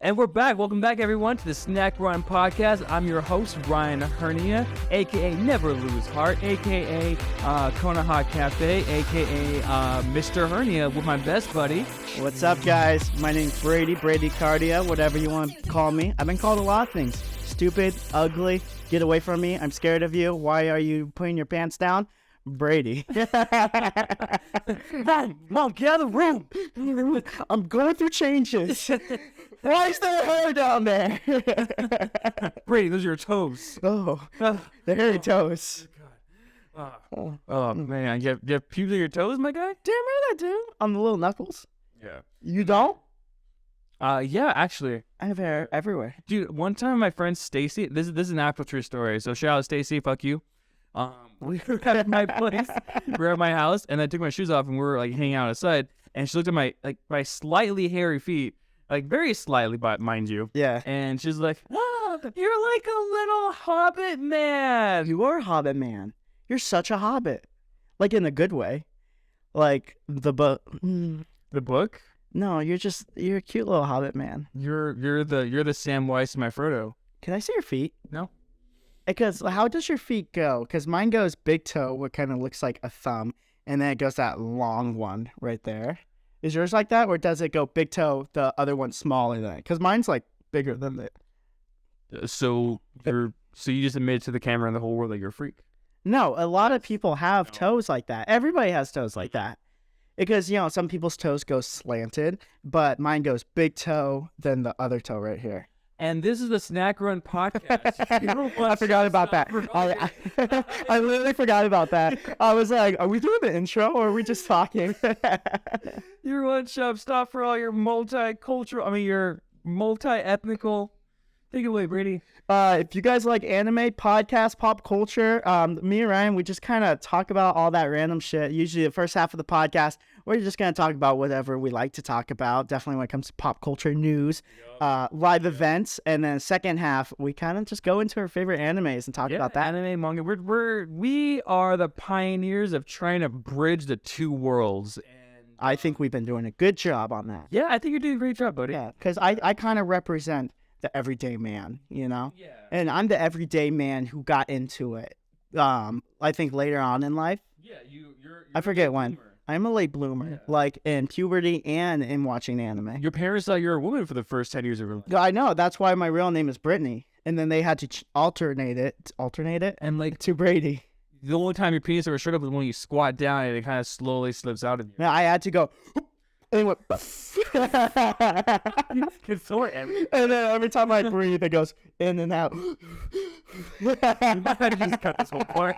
And we're back. Welcome back, everyone, to the Snack Run Podcast. I'm your host, Ryan Hernia, a.k.a. Never Lose Heart, a.k.a. Kona Hot Cafe, a.k.a. Mr. Hernia with my best buddy. What's up, guys? My name's Brady Cardia, whatever you want to call me. I've been called a lot of things. Stupid, ugly, get away from me. I'm scared of you. Why are you putting your pants down? Brady. Mom, get out of the room. I'm going through changes. Why is there hair down there? Brady, those are your toes. Oh, the hairy toes. Oh, man. You have pubes on your toes, my guy? Damn right I do. On the little knuckles. Yeah. You don't? Yeah, actually. I have hair everywhere. Dude, one time my friend Stacy, this is an actual true story, so shout out Stacy, fuck you. We were at my place, we were at my house, and I took my shoes off, and we were like hanging out outside, and she looked at my slightly hairy feet, like very slightly, but mind you. Yeah. And she's like, "Oh, you're like a little hobbit man." You are a hobbit man. You're such a hobbit, like in a good way, like the book. The book? No, you're a cute little hobbit man. You're the Sam Weiss of my Frodo. Can I see your feet? No. Because how does your feet go? Because mine goes big toe, what kind of looks like a thumb, and then it goes that long one right there. Is yours like that, or does it go big toe, the other one smaller than it? Because mine's like bigger than it. So you just admitted to the camera and the whole world that you're a freak. No, a lot of people have toes like that. Everybody has toes like that. Because, some people's toes go slanted, but mine goes big toe, then the other toe right here. And this is the Snack Run Podcast. I forgot about that. I literally forgot about that. I was like, are we doing the intro or are we just talking? Your one-stop stop for all your your multi-ethnical. Take it away, Brady. If you guys like anime, podcast, pop culture, me and Ryan, we just kind of talk about all that random shit. Usually the first half of the podcast, we're just going to talk about whatever we like to talk about. Definitely when it comes to pop culture news, live events. And then second half, we kind of just go into our favorite animes and talk about that. Anime, manga. We are the pioneers of trying to bridge the two worlds. And I think we've been doing a good job on that. Yeah, I think you're doing a great job, buddy. Yeah, because I kind of represent the everyday man, Yeah. And I'm the everyday man who got into it. I think later on in life. Yeah, you're I forget when. I'm a late bloomer, like in puberty and in watching anime. Your parents thought you were a woman for the first 10 years of your life. I know. That's why my real name is Brittany. And then they had to alternate it, and like to Brady. The only time your penis ever showed up was when you squat down and it kind of slowly slips out of you. Now I had to go. And it went. And then every time I breathe, it goes in and out. We might have to just cut this whole part.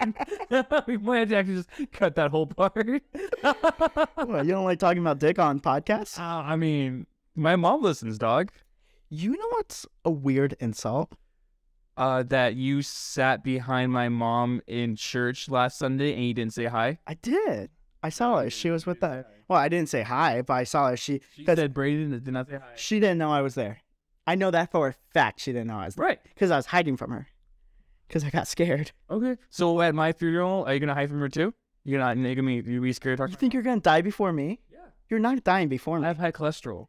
We might have to actually just cut that whole part. What, you don't like talking about dick on podcasts? I mean, my mom listens, dog. You know what's a weird insult? That you sat behind my mom in church last Sunday and you didn't say hi? I did. I saw her. She was with the. Well, I didn't say hi, but I saw her. She said Brady did not say hi. She didn't know I was there. I know that for a fact. She didn't know I was there. Right. Because I was hiding from her. Because I got scared. Okay. So at my funeral, are you gonna hide from her too? You're gonna be scared to talk? You think you're gonna die before me? Yeah. You're not dying before me. I have high cholesterol.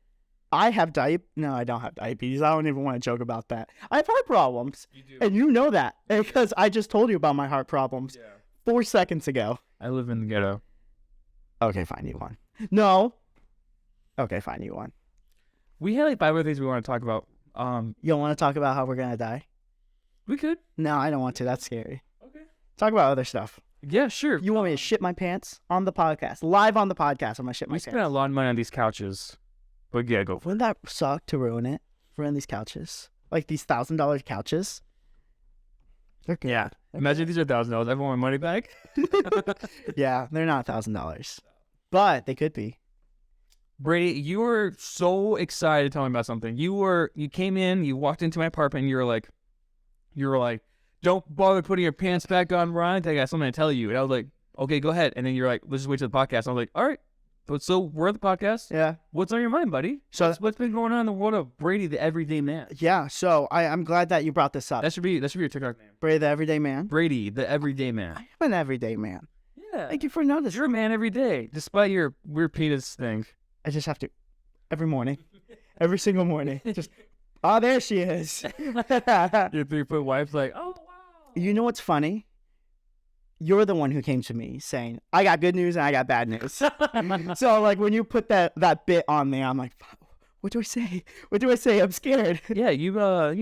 I have No, I don't have diabetes. I don't even want to joke about that. I have heart problems. You do. And you know that. Because I just told you about my heart problems 4 seconds ago. I live in the ghetto. Okay, fine, you won. No. Okay, fine, you won. We had like 5 other things we want to talk about. You don't want to talk about how we're gonna die? We could. No, I don't want to. That's scary. Okay. Talk about other stuff. Yeah, sure. You want me to shit my pants on the podcast? Live on the podcast, I'm gonna shit my pants. We spent a lot of money on these couches. But yeah, go for it. Wouldn't that suck to ruin it? Ruin these couches? Like these $1,000 couches? They're good. Yeah. Imagine these are $1,000. I want my money back. Yeah, they're not $1,000. But they could be. Brady, you were so excited to tell me about something. You came in, you walked into my apartment, and you were like, don't bother putting your pants back on, Ryan. I got something to tell you. And I was like, okay, go ahead. And then you're like, let's just wait till the podcast. And I was like, all right. So we're at the podcast. Yeah. What's on your mind, buddy? So what's been going on in the world of Brady, the everyday man? Yeah. So I'm glad that you brought this up. That should be your TikTok name. Brady, the everyday man. Brady, the everyday man. I am an everyday man. Yeah. Thank you for noticing. You're a man every day, despite your weird penis thing. I just have to every morning, every single morning, just Oh, there she is. Your 3-foot wife's like, oh wow. You know what's funny? You're the one who came to me saying, I got good news and I got bad news. So like when you put that bit on me, I'm like, what do I say? What do I say? I'm scared. Yeah, you I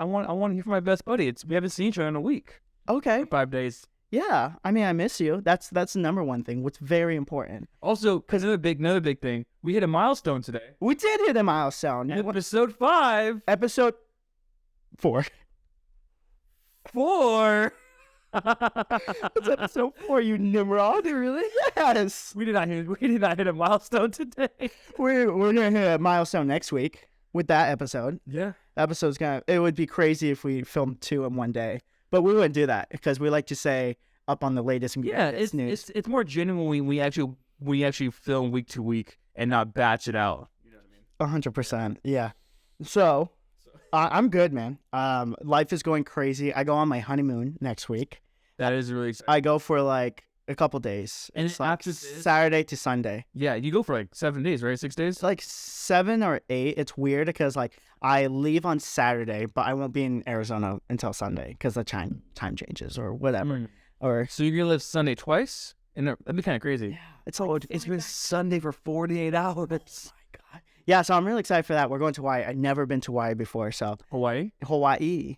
want to hear from my best buddy. We haven't seen each other in a week. Okay. 5 days. Yeah. I mean, I miss you. That's the number one thing. What's very important. Also, because another big thing, we hit a milestone today. We did hit a milestone. Episode 5. Episode 4. 4. It's episode 4, you Nimrod. Really? Yes. We did not hit a milestone today. We're gonna hit a milestone next week with that episode. Yeah. It would be crazy if we filmed 2 in one day. But we wouldn't do that because we like to say up on the latest news. It's more genuine when we actually film week to week and not batch it out. You know what I mean? 100%. Yeah. So I'm good, man. Life is going crazy. I go on my honeymoon next week. That is really exciting. I go for like a couple days. And it's like after this, Saturday to Sunday. Yeah, you go for like 7 days, right? 6 days? It's like 7 or 8. It's weird because like I leave on Saturday, but I won't be in Arizona until Sunday because the time changes or whatever. Or so you're gonna live Sunday twice? And that'd be kind of crazy. Yeah, it's like it's been Sunday for 48 hours. Oh my god. Yeah, so I'm really excited for that. We're going to Hawaii. I've never been to Hawaii before, so Hawaii?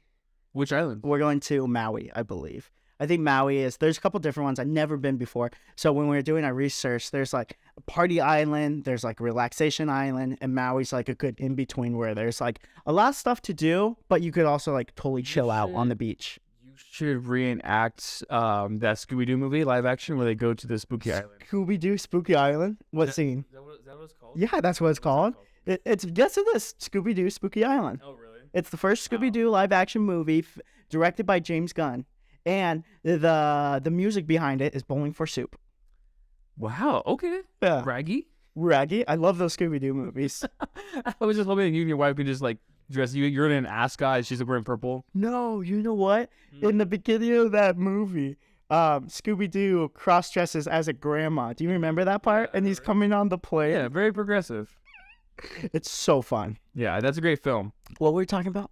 Which island? We're going to Maui, I believe. I think Maui there's a couple different ones. I've never been before. So when we were doing our research, there's like a party island, there's like a relaxation island, and Maui's like a good in-between where there's like a lot of stuff to do, but you could also like totally chill out on the beach. You should reenact that Scooby-Doo movie, live action, where they go to the spooky island. Scooby-Doo Spooky Island? What scene? Is that what it's called? Yeah, that's what it's called. It's guess of this, Scooby-Doo Spooky Island. Oh, really? It's the first Scooby-Doo live action movie directed by James Gunn. And the music behind it is Bowling for Soup. Wow. Okay. Yeah. Raggy. I love those Scooby-Doo movies. I was just hoping you and your wife could just like dress you. You're in an ascot. She's wearing purple. No, you know what? In the beginning of that movie, Scooby-Doo cross-dresses as a grandma. Do you remember that part? And he's coming on the plane. Yeah, very progressive. It's so fun. Yeah, that's a great film. What were we talking about?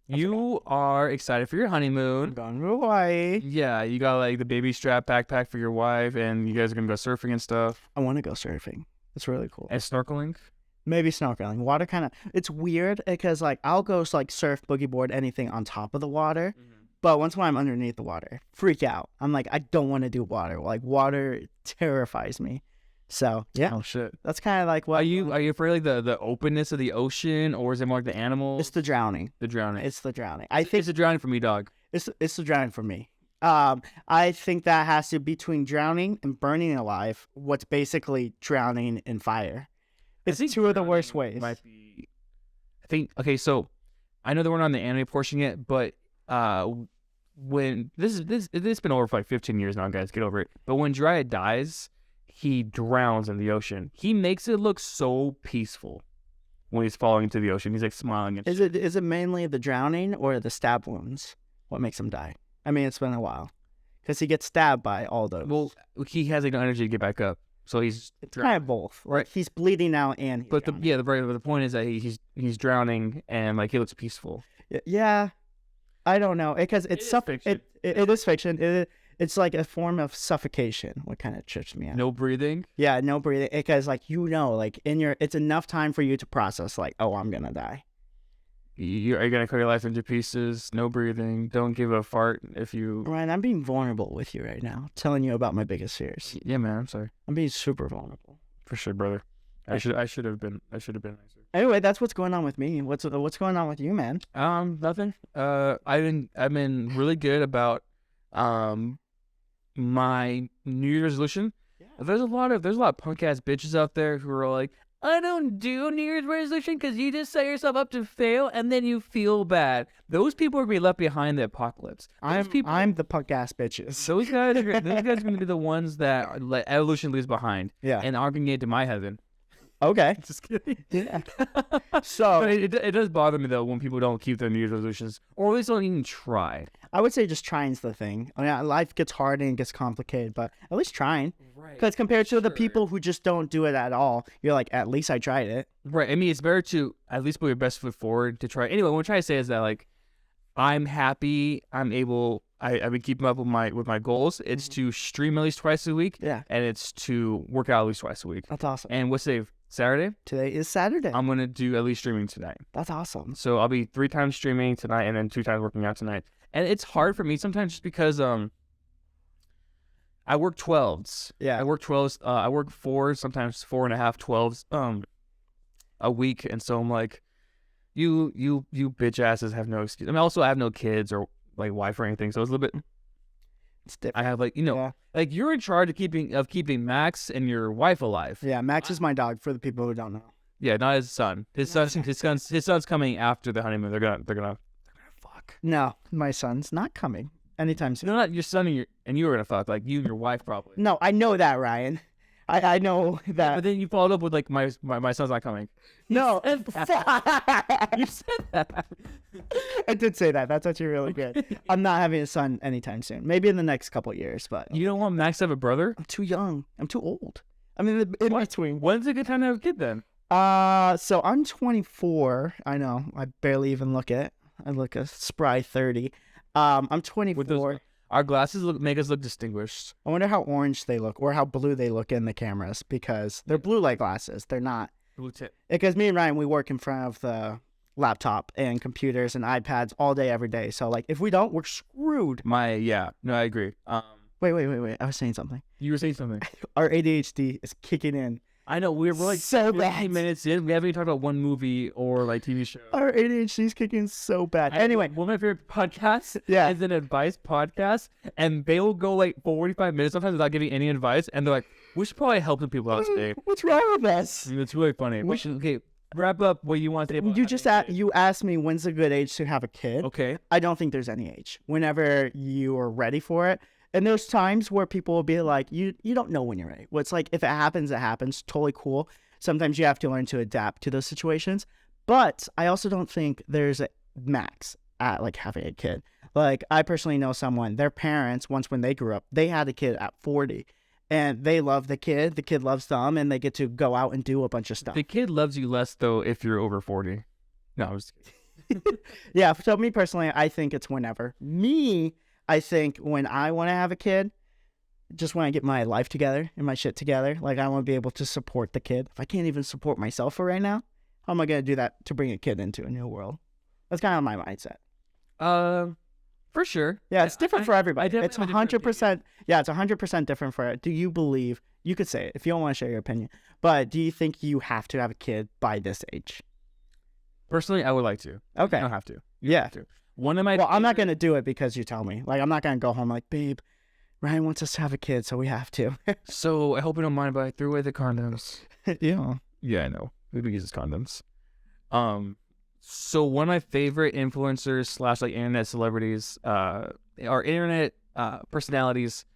You are excited for your honeymoon. I'm going to Hawaii. Yeah, you got like the baby strap backpack for your wife, and you guys are gonna go surfing and stuff. I want to go surfing. It's really cool. And snorkeling. Maybe snorkeling. Water kind of. It's weird because like I'll go like surf, boogie board, anything on top of the water, but once when I'm underneath the water, freak out. I'm like I don't want to do water. Like water terrifies me. So yeah. Oh shit. That's kind of like what. Are you afraid like the openness of the ocean, or is it more like the animals? It's the drowning. The drowning. It's the drowning. I think it's the drowning for me, dog. It's the drowning for me. I think that has to be between drowning and burning alive. What's basically drowning in fire. It's 2 of the worst ways. Might be. I think. Okay, so I know that we're not on the anime portion yet, but when this has been over for like 15 years now, guys, get over it. But when Jiraiya dies, he drowns in the ocean. He makes it look so peaceful when he's falling into the ocean. He's like smiling. And is it mainly the drowning or the stab wounds? What makes him die? I mean, it's been a while because he gets stabbed by all those. Well, he has like no energy to get back up, so it's kind of both, right? He's bleeding out and he's drowning. The point is that he's drowning and like he looks peaceful. Yeah, I don't know because it's fiction. It is fiction. It's like a form of suffocation. What kind of trips me out? No breathing? Yeah, no breathing. Because like like it's enough time for you to process like, oh, I'm gonna die. Are you gonna cut your life into pieces? No breathing. Don't give a fart if you. Ryan, I'm being vulnerable with you right now, telling you about my biggest fears. Yeah, man. I'm sorry. I'm being super vulnerable. For sure, brother. I should have been nicer. Anyway, that's what's going on with me. What's going on with you, man? Nothing. I've been really good about my New Year's resolution. Yeah. There's a lot of punk ass bitches out there who are like, I don't do New Year's resolution because you just set yourself up to fail and then you feel bad. Those people are gonna be left behind in the apocalypse. I'm the punk ass bitches. Those guys are gonna be the ones that evolution leaves behind. Yeah. And aren't gonna get to my heaven. Okay. Just kidding. Yeah. But So it does bother me though when people don't keep their New Year's resolutions, or at least don't even try. I would say just trying's the thing. I mean, life gets hard and it gets complicated, but at least trying. Right. Because compared to the Sure. people who just don't do it at all, you're like, at least I tried it. Right. I mean, it's better to at least put your best foot forward to try. Anyway, what I'm trying to say is that like, I'm happy. I've been keeping up with my goals. It's to stream at least twice a week, Yeah, and it's to work out at least twice a week. that's awesome. And what's today? Saturday? Today is Saturday. I'm gonna do at least streaming tonight. That's awesome. So I'll be 3 times streaming tonight, and then 2 times working out tonight. And it's hard for me sometimes just because I work 12s. Yeah. I work 12s. I work 4, sometimes 4.5 12s a week, and so I'm like, you bitch asses have no excuse. I mean, also I have no kids or like wife or anything, so it's a little bit. It's different. I have like Yeah. like you're in charge of keeping Max and your wife alive. Yeah, Max is my dog for the people who don't know. Yeah, not his son. His son's coming after the honeymoon. They're gonna fuck. No, my son's not coming anytime soon. No, not your son and you were gonna fuck, like you and your wife probably. No, I know that, Ryan. I know that. But then you followed up with like my son's not coming. No. You said that. I did say that. That's actually really good. I'm not having a son anytime soon. Maybe in the next couple of years, but You don't want Max to have a brother? I'm too young. I'm too old. I mean, in between. When's a good time to have a kid then? So I'm 24. I know. I barely even look it. I look a spry 30. I'm 24. With those, our glasses make us look distinguished. I wonder how orange they look or how blue they look in the cameras because they're blue light glasses. They're not. Blue tip. Because me and Ryan, we work in front of the laptop and computers and iPads all day, every day. So, like, if we don't, we're screwed. No, I agree. Wait. I was saying something. You were saying something. Our ADHD is kicking in. I know we're like so 15 bad. minutes in. We haven't even talked about one movie or like TV show. Our ADHD is kicking in so bad. Anyway, one of my favorite podcasts Yeah. is an advice podcast, and they will go like 45 minutes sometimes without giving any advice, and they're like, "We should probably help some people out today." what's wrong with us? It's really funny. We should wrap up what you want to say. About You just you asked me when's a good age to have a kid. Okay. I don't think there's any age. Whenever you are ready for it. And there's times where people will be like, you don't know when you're ready. Well, it's like, if it happens, it happens. Totally cool. Sometimes you have to learn to adapt to those situations. But I also don't think there's a max at like having a kid. Like, I personally know someone, their parents, once when they grew up, they had a kid at 40. And they love the kid loves them, and they get to go out and do a bunch of stuff. The kid loves you less though if you're over 40. No, I was kidding. Yeah, so me personally, I think it's whenever. I think when I want to have a kid, just when I get my life together and my shit together, like I want to be able to support the kid. If I can't even support myself for right now, how am I going to do that to bring a kid into a new world? That's kind of my mindset. For sure. Yeah, it's different for everybody. I It's 100%. Yeah, it's 100% different for it. Do you believe, you could say it if you don't want to share your opinion, but do you think you have to have a kid by this age? Personally, I would like to. Okay. I don't have to. Yeah. Have to. One of my Well, I'm not going to do it because you tell me. Like, I'm not going to go home like, babe, Ryan wants us to have a kid, so we have to. So I hope you don't mind, but I threw away the condoms. Yeah. Yeah, I know. Who uses condoms? So one of my favorite influencers / like internet celebrities, are internet personalities,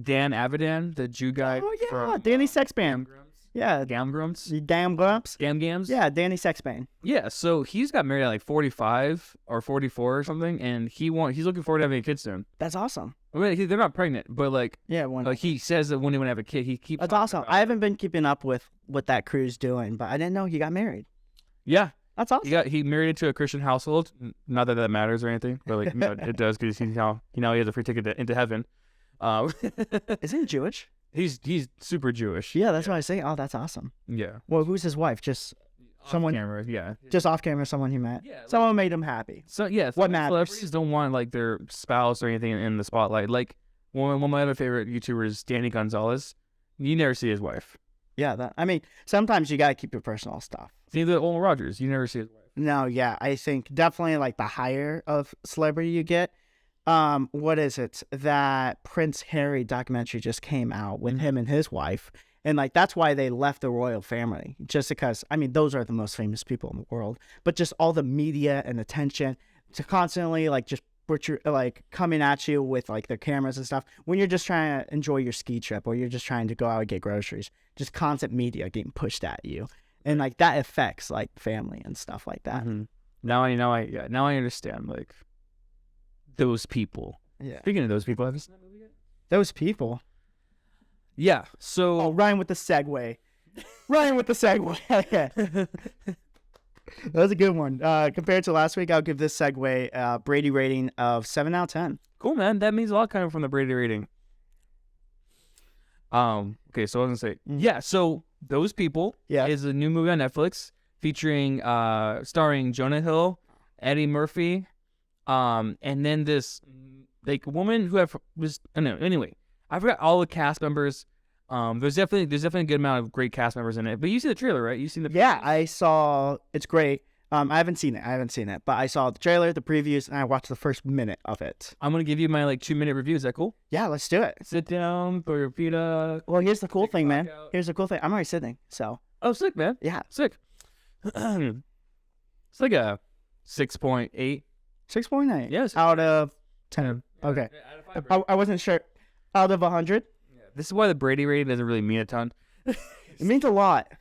Dan Avidan, the Jew guy. Oh, yeah. from, Danny Sexband. Gamgrums. Yeah. Gamgrums. You damn grumps. Gams. Yeah, Danny Sexband. Yeah. So he's got married at like 45 or 44 or something, and he's looking forward to having a kid soon. That's awesome. I mean, they're not pregnant, but like, Yeah, he says that when he want to have a kid, he keeps. that's talking awesome. about I it. haven't been keeping up with what that crew's doing, but I didn't know he got married. Yeah. That's awesome. He married into a Christian household. Not that that matters or anything, but like it does because he has a free ticket into heaven. Isn't he Jewish? He's super Jewish. Yeah, that's what I was saying. Oh, that's awesome. Yeah. Well, who's his wife? Just someone, Camera. Yeah. just off camera, someone he met. Yeah. Someone made him happy. So yeah. What matters? Celebrities don't want like their spouse or anything in the spotlight. Like one of my other favorite YouTubers, Danny Gonzalez. You never see his wife. Yeah, I mean, sometimes you gotta keep your personal stuff. See the Owen Rogers. You never see his wife. No, yeah, I think definitely like the higher of celebrity you get. What is it? That Prince Harry documentary just came out with him and his wife. And like, that's why they left the royal family, just because, I mean, those are the most famous people in the world, but just all the media and attention to constantly like just butcher, like coming at you with like their cameras and stuff when you're just trying to enjoy your ski trip or you're just trying to go out and get groceries, just constant media getting pushed at you. and like that affects like family and stuff like that. Now I understand like those people. Yeah, Speaking of those people, have you seen that movie yet? those people. Yeah. So Oh, Ryan with the segue. Ryan with the segue. That was a good one. Compared to last week, I'll give this segue Brady rating of 7 out of 10. cool, man. That means a lot coming from the Brady rating. Okay, so I was gonna say, yeah. So those people is a new movie on Netflix featuring starring Jonah Hill, Eddie Murphy, and then this like woman who anyway, I forgot all the cast members. There's definitely a good amount of great cast members in it. But you see the trailer, right? You seen the Yeah, I saw. It's great. I haven't seen it, but I saw the trailer, the previews, and I watched the first minute of it. I'm gonna give you my like 2-minute review. Is that cool? Yeah, let's do it. Sit down, throw your feet up. Well, here's the cool thing, man. out. Here's the cool thing. I'm already sitting, so Oh, sick, man. yeah, Sick. It's like a 6.8. 6.8. Yes. Out of 10. Okay. I wasn't sure. Out of 100. This is why the Brady rating doesn't really mean a ton. It means a lot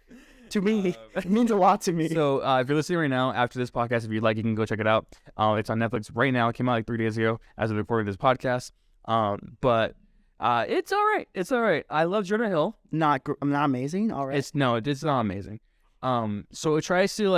to me. It means a lot to me. So if you're listening right now after this podcast, if you'd like, you can go check it out. It's on Netflix right now. It came out like 3 days ago as of recording this podcast. But it's all right. It's all right. I love Jonah Hill. Not amazing. All right. It's not amazing. So it tries to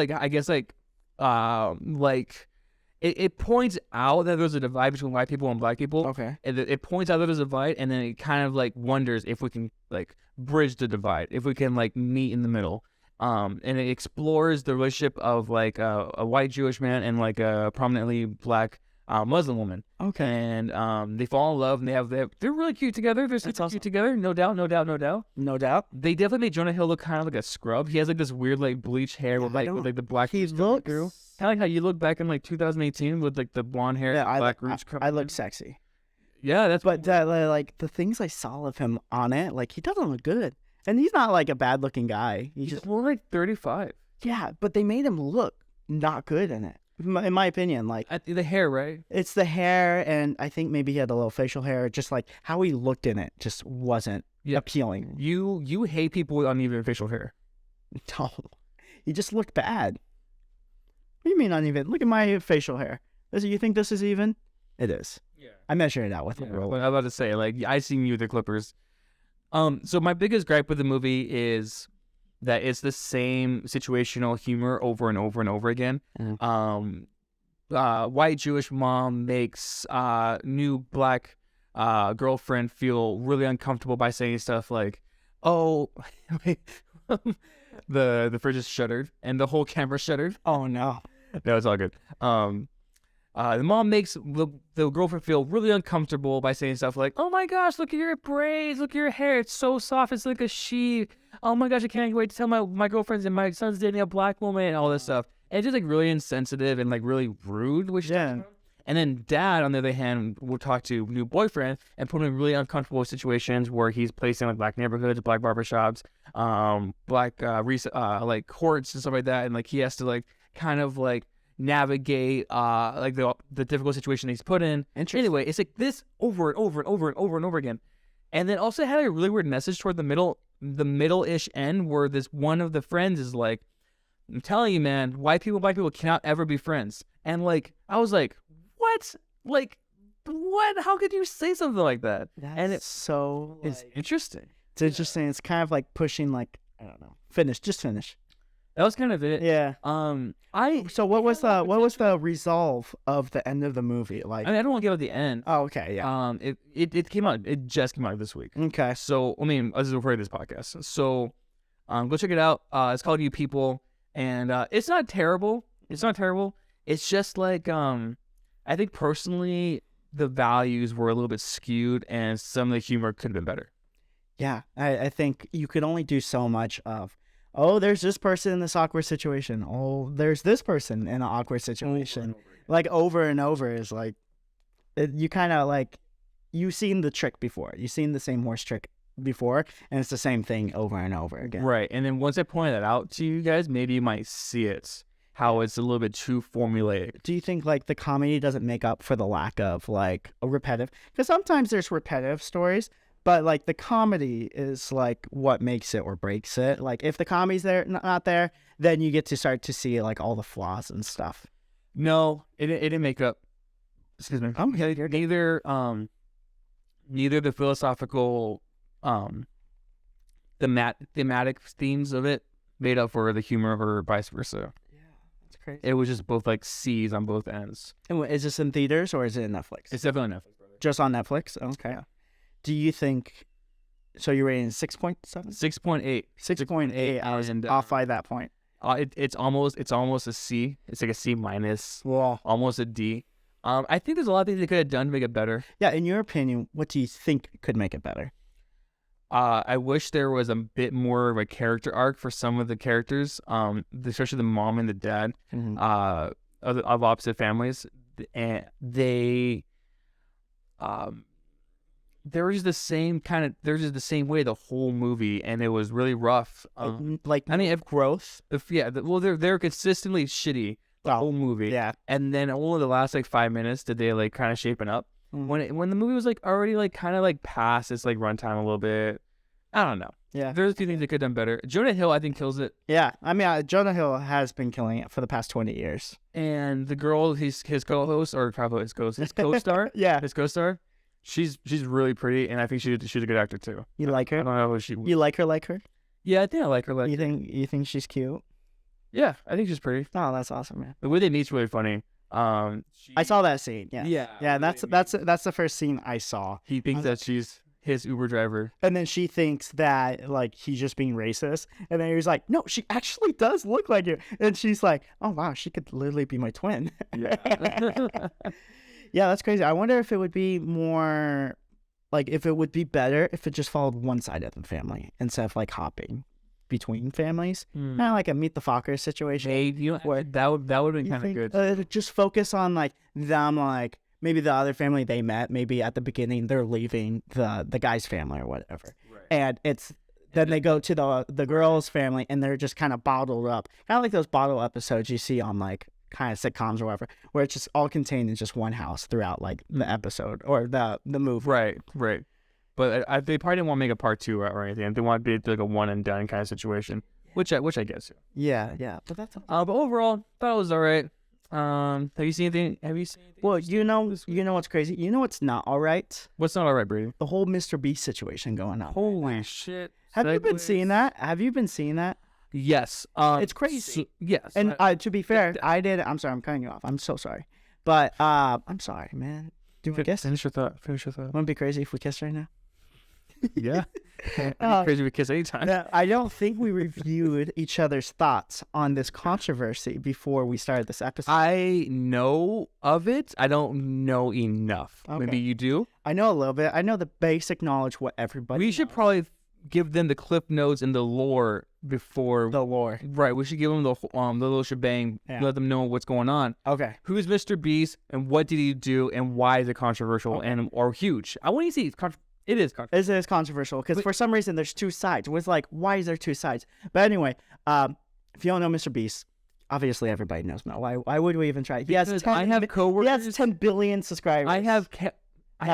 it points out that there's a divide between white people and black people. Okay. It points out that there's a divide, and then it kind of like wonders if we can like bridge the divide, if we can like meet in the middle. And it explores the relationship of like a white Jewish man and like a prominently black Muslim woman. Okay. And they fall in love, and they're really cute together. They're super cute together. No doubt. No doubt. They definitely made Jonah Hill look kind of like a scrub. He has like this weird like bleached hair with like the black. He looks kind of like how you look back in like 2018 with like the blonde hair, and black roots. I look sexy. Yeah, that's. But like the things I saw of him on it, like he doesn't look good, and he's not like a bad looking guy. He's more like 35. Yeah, but they made him look not good in it. In my opinion, like The hair, right? It's the hair, and I think maybe he had a little facial hair. Just like how he looked in it, just wasn't appealing. You hate people with uneven facial hair. No, he just looked bad. What do you mean uneven? Look at my facial hair. You think this is even? It is. Yeah. I measure it out with a ruler. What I was about to say, like I seen you with the clippers. So my biggest gripe with the movie is that it's the same situational humor over and over and over again. White Jewish mom makes new black girlfriend feel really uncomfortable by saying stuff like, "Oh, the fridge is shuttered," and the whole camera shuttered. Oh no, no, it's all good. The mom makes the girlfriend feel really uncomfortable by saying stuff like, "Oh my gosh, look at your braids, look at your hair, it's so soft, it's like a sheet. Oh my gosh, I can't wait to tell my girlfriends and my son's dating a black woman," and all this stuff. And it's just like really insensitive and like really rude, which and then dad, on the other hand, will talk to new boyfriend and put him in really uncomfortable situations where he's placed in like black neighborhoods, black barbershops, black like courts and stuff like that, and like he has to like kind of like navigate like the difficult situation he's put in. Anyway, it's like this over and over and over and over and over again. And then also it had a really weird message toward the middle-ish end where this one of the friends is like, "I'm telling you, man, white people, black people cannot ever be friends." And like I was like, what? Like what? How could you say something like that? And it's so it's interesting. It's interesting. It's kind of like pushing like, I don't know. Finish. That was kind of it. Yeah. So what was the resolve of the end of the movie? Like, I mean, I don't want to give out the end. Oh, okay, yeah. It came out. It just came out this week. Okay. So I mean, this is before this podcast. So, go check it out. It's called You People, and it's not terrible. It's just like I think personally the values were a little bit skewed, and some of the humor could have been better. Yeah, I think you could only do so much of. Oh, there's this person in this awkward situation. Oh, there's this person in an awkward situation. Like over and over is like, you kind of like, you've seen the trick before. You've seen the same horse trick before, and it's the same thing over and over again. Right, and then once I point that out to you guys, maybe you might see it, how it's a little bit too formulaic. Do you think like the comedy doesn't make up for the lack of like a repetitive? Because sometimes there's repetitive stories, But like the comedy is like what makes it or breaks it. Like if the comedy's there, not there, then you get to start to see like all the flaws and stuff. No, it didn't make up. Excuse me. Neither the philosophical, thematic themes of it made up for the humor or vice versa. Yeah, that's crazy. It was just both like C's on both ends. And is this in theaters or is it in Netflix? It's definitely Netflix, brother. Just on Netflix? Okay. Yeah. Do you think, so you're rating 6.7? 6.8. 6.8. I was off by that point. It's almost a C. It's like a C minus, Well, almost a D. I think there's a lot of things they could have done to make it better. yeah, in your opinion, what do you think could make it better? I wish there was a bit more of a character arc for some of the characters, especially the mom and the dad, Mm-hmm. of opposite families, and they were just the same kind of. They're just the same way the whole movie, and it was really rough. Like I mean, if growth. They're consistently shitty the whole movie. Yeah. And then only the last like 5 minutes did they like kind of shapen up. When the movie was like already like kind of like past its like runtime a little bit. I don't know. Yeah. There's a few things they could have done better. Jonah Hill, I think, kills it. Yeah. I mean, Jonah Hill has been killing it for the past 20 years. And the girl, his co-host, or probably his co-star, Yeah. his co-star, she's really pretty, and I think she's a good actor too. You like I her? don't know if she. You like her? Yeah, I think I like her. Like, You think she's cute? yeah, I think she's pretty. Oh, that's awesome, man. The way they meet's really funny. I saw that scene. Yeah. Yeah. Yeah, that's the first scene I saw. He thinks that she's his Uber driver. And then she thinks that like he's just being racist. And then he's like, no, she actually does look like you. And she's like, oh wow, she could literally be my twin. Yeah. Yeah, that's crazy. I wonder if it would be more like if it would be better if it just followed one side of the family instead of like hopping between families. Kind of like a Meet the Fockers situation. That would have been kind of good. Just focus on like them, like maybe the other family they met, maybe at the beginning they're leaving the guy's family or whatever. Right. And it's then they go to the girl's family and they're just kind of bottled up. Kind of like those bottle episodes you see on like kind of sitcoms or whatever, where it's just all contained in just one house throughout like the episode or the movie. Right. But they probably didn't want to make a part 2 or anything. They want to be like a one and done kind of situation, which I guess. Yeah. But that's but overall, thought it was all right. Have you seen anything? well, you know what's crazy? You know what's not all right? What's not all right, Brady? The whole Mr.Beast situation going on. Holy shit! Have you been seeing that? Yes. It's crazy. Yes. And to be fair, I did. I'm sorry, I'm cutting you off. I'm so sorry. But I'm sorry, man. Do you want to kiss? Finish your thought. Wouldn't it be crazy if we kissed right now? Yeah. Crazy we kiss anytime. No, I don't think we reviewed each other's thoughts on this controversy before we started this episode. I know of it. I don't know enough. Okay. Maybe you do. I know a little bit. I know the basic knowledge what everybody We should knows. probably give them the cliff notes and the lore before. The lore. Right. We should give them the little shebang. Yeah. Let them know what's going on. Okay. Who's Mr. Beast and what did he do and why is it controversial and or huge? I want to see it is controversial. It is controversial because for some reason there's two sides. It was like, why is there two sides? But anyway, if you don't know Mr. Beast, obviously everybody knows now. Why would we even try? He has 10, I have coworkers. He has 10 billion subscribers. I have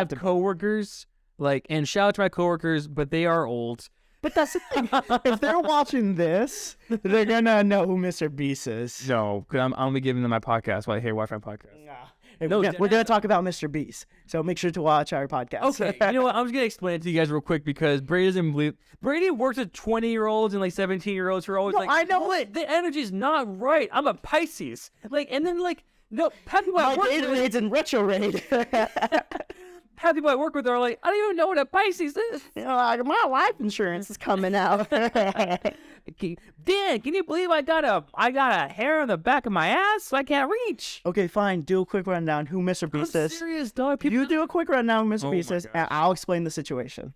coworkers and shout out to my coworkers, but they are old. But that's the thing. If they're watching this, they're gonna know who Mr. Beast is. No, because I'm gonna be giving them my podcast. Hey, watch my podcast. No, we're gonna talk about Mr. Beast, so make sure to watch our podcast. Okay, you know what? I'm just gonna explain it to you guys real quick because Brady doesn't believe. Brady works with 20-year-olds and 17-year-olds who are always I know it. The energy's not right. I'm a Pisces. And then no, half people I My work with. Gatorade's in retro raid. Half people I work with are like, I don't even know what a Pisces is. My life insurance is coming out. Dan, can you believe I got a hair on the back of my ass so I can't reach? Okay, fine. Do a quick rundown who Mr. Beast I'm is. serious, dog. You do a quick rundown who Mr. Oh Beast my is, gosh. and I'll explain the situation.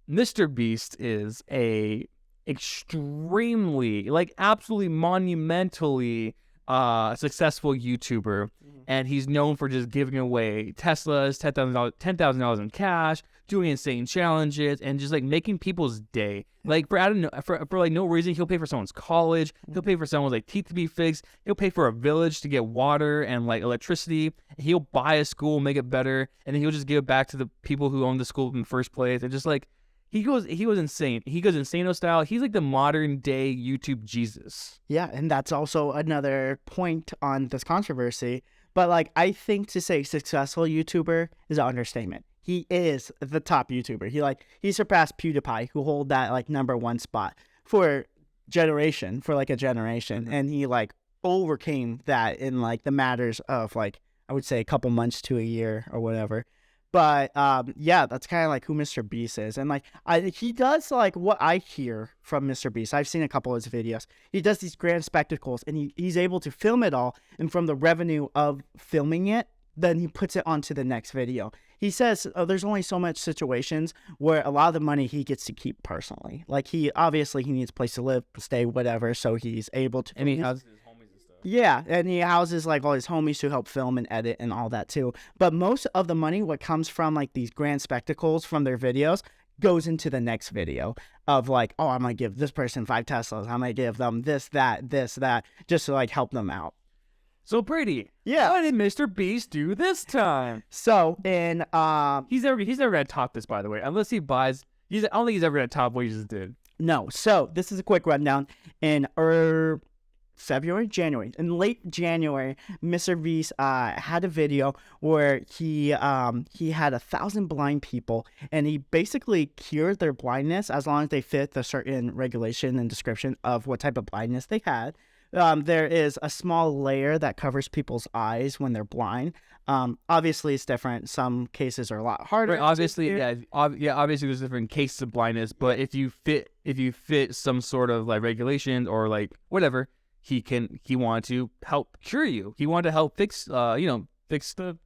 Mr. Beast is a extremely, absolutely monumentally successful YouTuber, and he's known for just giving away Teslas, $10,000 in cash, doing insane challenges, and just like making people's day. Like for I don't know, for like no reason, he'll pay for someone's college, he'll pay for someone's like teeth to be fixed, he'll pay for a village to get water and like electricity. He'll buy a school, make it better, and then he'll just give it back to the people who own the school in the first place. And just like he goes insane. He goes insano style. He's like the modern day YouTube Jesus. Yeah, and that's also another point on this controversy. But like, I think to say successful YouTuber is an understatement. He is the top YouTuber. He surpassed PewDiePie, who hold that like #1 spot for a generation, and he like overcame that in like the matters of like, I would say a couple months to a year or whatever. But yeah, that's kind of like who Mr.Beast is. And like he does like what I hear from Mr.Beast. I've seen a couple of his videos. He does these grand spectacles, and he's able to film it all, and from the revenue of filming it, then he puts it onto the next video. He says there's only so much situations where a lot of the money he gets to keep personally. Like he needs a place to live, stay, whatever, so he's able to. And he has his homies and stuff. Yeah, and he houses like all his homies to help film and edit and all that too. But most of the money, what comes from like these grand spectacles from their videos, goes into the next video of like, oh, I'm gonna give this person 5 Teslas. I'm gonna give them this, that, just to like help them out. So Brady, yeah, what did Mr.Beast do this time? So in he's never gonna top this, by the way, unless he buys. I don't think he's ever gonna top what he just did. No. So this is a quick rundown. In January, in late January, Mr.Beast had a video where he had 1,000 blind people, and he basically cured their blindness as long as they fit the certain regulation and description of what type of blindness they had. There is a small layer that covers people's eyes when they're blind. Obviously it's different. Some cases are a lot harder. Right, obviously, obviously there's different cases of blindness, but if you fit some sort of like regulation or like whatever, he wanted to help cure you. He wanted to help fix the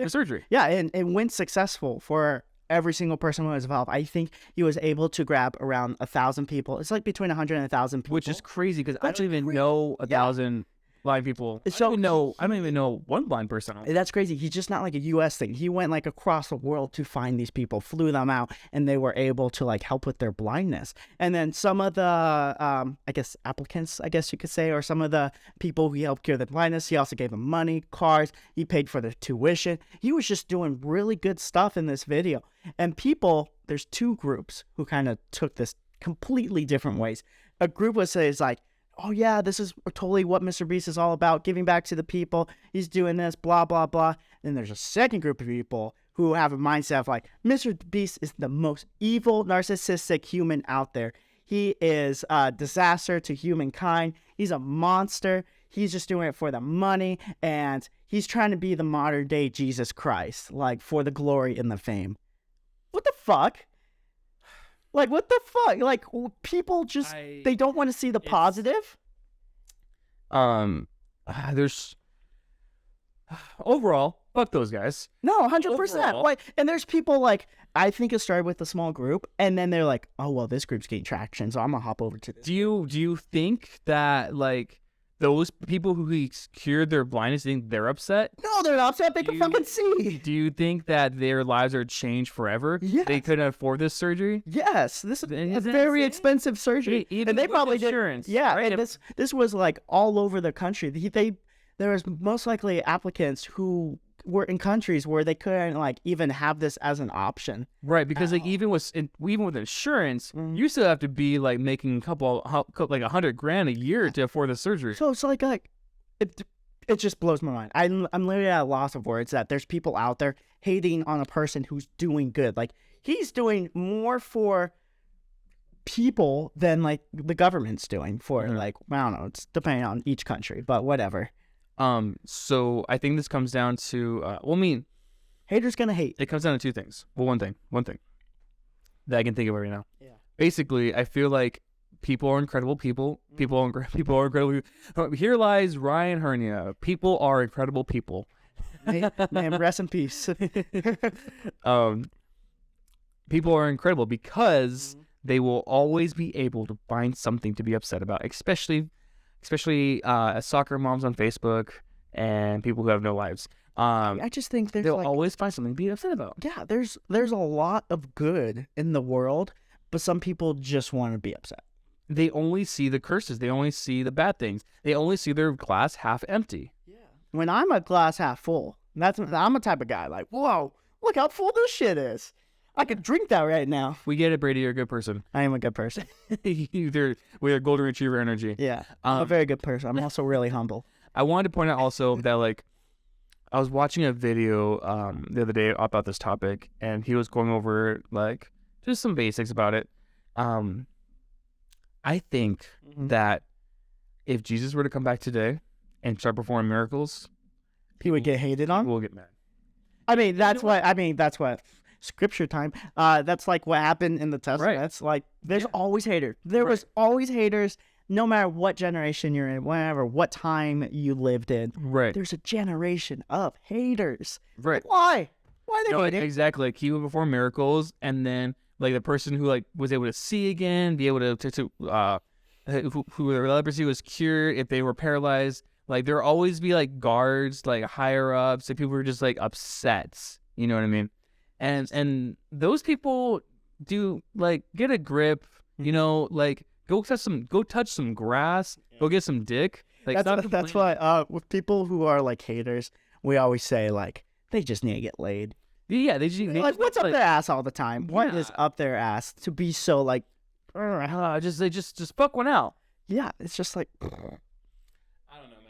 surgery. Yeah, and when successful for every single person who was involved, I think he was able to grab around 1,000 people. It's like between 100 and 1,000 people, which is crazy because I don't even know 1,000 blind people. I don't even know one blind person. That's crazy. He's just not like a U.S. thing. He went like across the world to find these people, flew them out, and they were able to like help with their blindness. And then some of the, I guess applicants, I guess you could say, or some of the people who helped cure the blindness, he also gave them money, cars. He paid for their tuition. He was just doing really good stuff in this video. And people, there's 2 groups who kind of took this completely different ways. A group was like, oh yeah, this is totally what Mr.Beast is all about, giving back to the people. He's doing this, blah, blah, blah. Then there's a second group of people who have a mindset of like, Mr.Beast is the most evil, narcissistic human out there. He is a disaster to humankind. He's a monster. He's just doing it for the money, and he's trying to be the modern day Jesus Christ, like for the glory and the fame. What the fuck? Like, what the fuck? Like, people just, they don't want to see the positive? There's... Overall, fuck those guys. No, 100%. Like, and there's people like, I think it started with a small group, and then they're like, oh, well, this group's getting traction, so I'm gonna hop over to this. Do you think that, like, those people who he cured their blindness, think they're upset? No, they're not upset. They can fucking see. Do you think that their lives are changed forever? Yes. They couldn't afford this surgery? Yes. This is a very expensive surgery. Even and they probably did. Insurance. Yeah, right? and this was like all over the country. There was most likely applicants who were in countries where they couldn't like even have this as an option. Right, because like even with insurance, you still have to be like making like $100,000 a year to afford the surgery. So it's like it just blows my mind. I'm literally at a loss of words that there's people out there hating on a person who's doing good. Like he's doing more for people than like the government's doing for like, I don't know, it's depending on each country, but whatever. So I think this comes down to haters gonna hate. It comes down to 2 things. Well, one thing that I can think of right now. Yeah. Basically, I feel like people are incredible people. People are incredible. Here lies Ryan Hernia. People are incredible people. Man, rest in peace. People are incredible because they will always be able to find something to be upset about, especially especially soccer moms on Facebook and people who have no lives. I just think they'll always find something to be upset about. Yeah, there's a lot of good in the world, but some people just want to be upset. They only see the curses. They only see the bad things. They only see their glass half empty. Yeah. When I'm a glass half full, I'm a type of guy like, whoa, look how full this shit is. I could drink that right now. We get it, Brady. You're a good person. I am a good person. We're golden retriever energy. Yeah, I'm a very good person. I'm also really humble. I wanted to point out also that, like, I was watching a video the other day about this topic, and he was going over, like, just some basics about it. I think that if Jesus were to come back today and start performing miracles, he would get hated on. We'll get mad. I mean, that's what scripture time. That's like what happened in the Testament. Right. It's like there's always haters. There was always haters, no matter what generation you're in, whatever what time you lived in. Right. There's a generation of haters. Right. Like, why? Why they hating? Exactly. Like, he would perform miracles, and then, like, the person who, like, was able to see again, be able to who their leprosy was cured, if they were paralyzed, like, there would always be, like, guards, like, higher ups, and people were just, like, upset. You know what I mean? And those people do, like, get a grip, you know, like, go touch some grass, go get some dick. Like, that's why with people who are like haters, we always say like they just need to get laid. Yeah, they like, what's up their ass all the time? What is up their ass to be so like? Just fuck one out. Yeah, it's just like I don't know, man.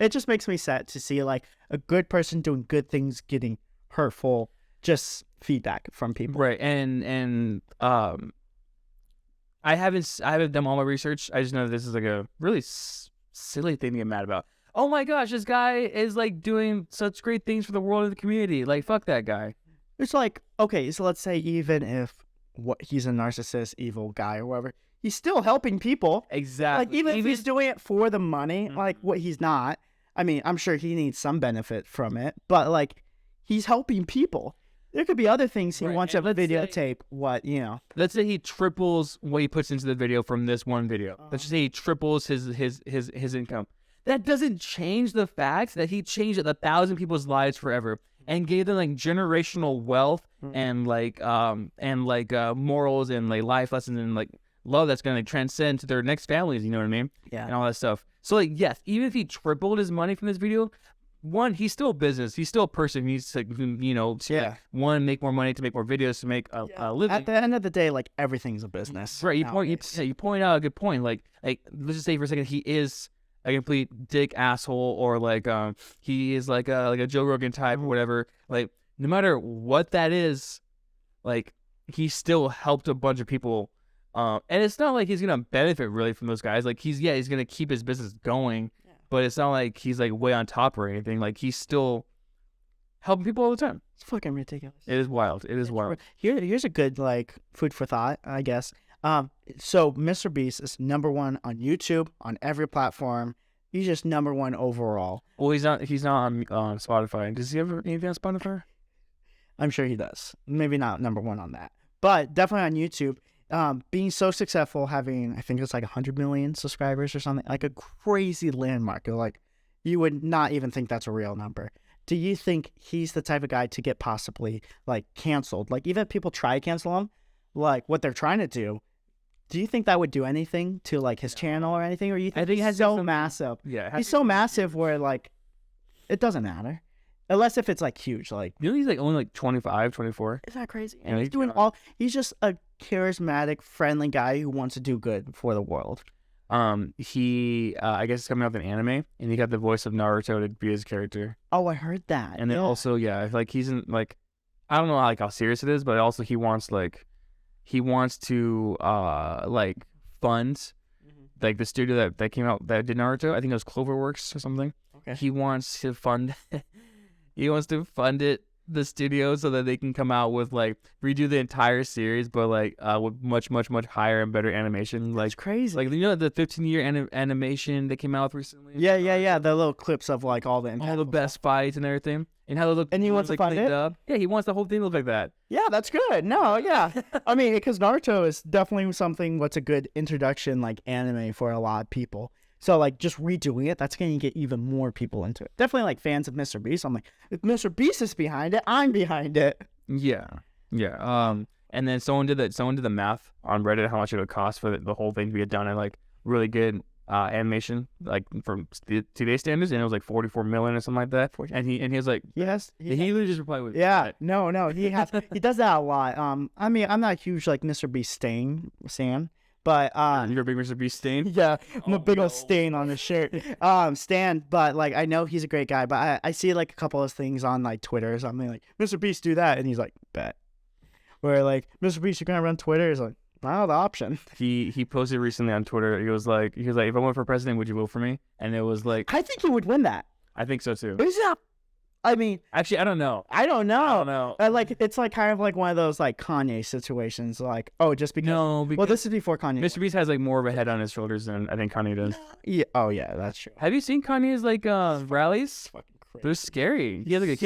It just makes me sad to see like a good person doing good things getting hurtful just feedback from people. Right, and I haven't done all my research. I just know that this is like a really silly thing to get mad about. Oh my gosh, this guy is like doing such great things for the world and the community. Like, fuck that guy. It's like, okay, so let's say even if he's a narcissist, evil guy or whatever, he's still helping people. Exactly. Like, even if he's doing it for the money, like what he's not. I mean, I'm sure he needs some benefit from it, but like he's helping people. There could be other things he wants to videotape. Let's say he triples what he puts into the video from this one video. Let's just say he triples his income. That doesn't change the fact that he changed 1,000 people's lives forever and gave them like generational wealth and like morals and like life lessons and like love that's gonna like, transcend to their next families. You know what I mean? Yeah. And all that stuff. So like, yes, even if he tripled his money from this video, one, he's still a business. He's still a person. He needs to, make more money, to make more videos, to make a living. At the end of the day, like, everything's a business. Right. You point out a good point. Like let's just say for a second he is a complete dick asshole, or like he is like a Joe Rogan type or whatever. Like, no matter what that is, like, he still helped a bunch of people. And it's not like he's gonna benefit really from those guys. Like, he's gonna keep his business going. But it's not like he's like way on top or anything. Like, he's still helping people all the time. It's fucking ridiculous. It is wild. It is wild. Here's a good like food for thought, I guess. So Mr.Beast is #1 on YouTube, on every platform. He's just #1 overall. Well, he's not on Spotify. Does he have anything on Spotify? I'm sure he does. Maybe not #1 on that, but definitely on YouTube. Being so successful, having, I think it's like 100 million subscribers or something, like a crazy landmark. Like, you would not even think that's a real number. Do you think he's the type of guy to get possibly like canceled? Like, even if people try to cancel him, like what they're trying to do you think that would do anything to like his channel or anything? Or you think he's so massive? Yeah, he's so massive where like it doesn't matter. Unless if it's like huge, like he's like only like 25, 24. Is that crazy? And he's just a charismatic, friendly guy who wants to do good for the world. He I guess is coming out with an anime, and he got the voice of Naruto to be his character. Oh, I heard that. And then also, like he's in like, I don't know how serious it is, but also he wants to like fund like the studio that came out that did Naruto. I think it was Cloverworks or something. Okay. He wants to fund it, the studio, so that they can come out with like redo the entire series, but like with much higher and better animation. Like, it's crazy. Like, you know, the 15-year animation that came out with recently. Yeah. The little clips of like all the best fights and everything, and how they look. And he wants to fund it. Up. Yeah, he wants the whole thing to look like that. Yeah, that's good. No, yeah. I mean, because Naruto is definitely something. What's a good introduction like anime for a lot of people. So like just redoing it, that's gonna get even more people into it. Definitely like fans of MrBeast. I'm like, if MrBeast is behind it, I'm behind it. Yeah. And then someone did the math on Reddit how much it would cost for the whole thing to be done in like really good animation, like from today's standards, and it was like 44 million or something like that. And he was like, Yes, he literally just replied with, yeah, no, he does that a lot. I mean, I'm not a huge like MrBeast stan, but you're a big MrBeast stain. yeah, I'm a big old stain on his shirt. Stan, but like I know he's a great guy, but I see like a couple of things on like Twitter or something like MrBeast do that, and he's like, bet. Where like MrBeast, you're gonna run Twitter? He's like, not the option. He posted recently on Twitter. He was like, if I went for president, would you vote for me? And it was like, I think he would win that. I think so too. Is that? I mean, actually, I don't know. I don't know. know. Like it's like kind of like one of those like Kanye situations. Like, oh, just because. No, because well, this is before Kanye. MrBeast has like more of a head on his shoulders than I think Kanye does. Yeah. Oh yeah, that's true. Have you seen Kanye's like rallies? It's fucking crazy. They're scary. He has like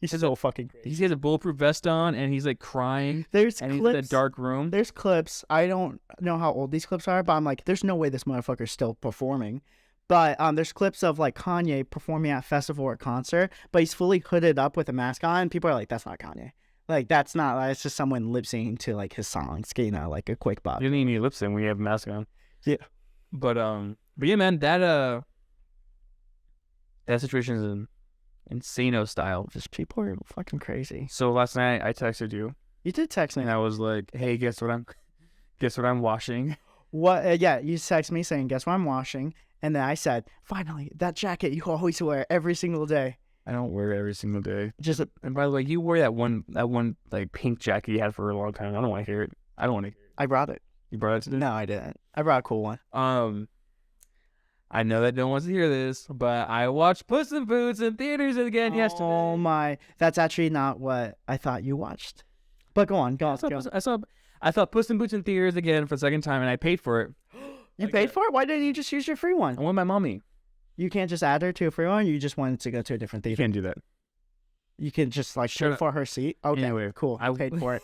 He's so fucking crazy. he has a bulletproof vest on and he's like crying. There's and clips. he's in a dark room. There's clips. I don't know how old these clips are, but I'm like, there's no way this motherfucker's still performing. But there's clips of like Kanye performing at a festival or concert, but he's fully hooded up with a mask on. And people are like, that's not Kanye. Like that's not. It's just someone lip syncing to like his songs, you know, like a quick bop. You didn't even need lip sync when you have a mask on. Yeah. But yeah, man, that situation is an insano style. Just people are fucking crazy. So last night I texted you. You did text me. And I was like, hey, guess what I'm washing? What? Yeah, you text me saying, guess what I'm washing? And then I said, finally, that jacket you always wear every single day. I don't wear it every single day. And by the way, you wore that one like pink jacket you had for a long time. I don't want to hear it. I don't want to hear it. I brought it. You brought it today? No, I didn't. I brought a cool one. I know that no one wants to hear this, but I watched Puss in Boots in theaters again yesterday. Oh my, that's actually not what I thought you watched. But go on. I saw Puss in Boots in theaters again for the second time, and I paid for it. You paid for it? Why didn't you just use your free one? I want my mommy. You can't just add her to a free one? You just wanted to go to a different You theater? can't do that. You can just like Shut pay up. for her seat? Okay, Anyway, cool. I paid for it.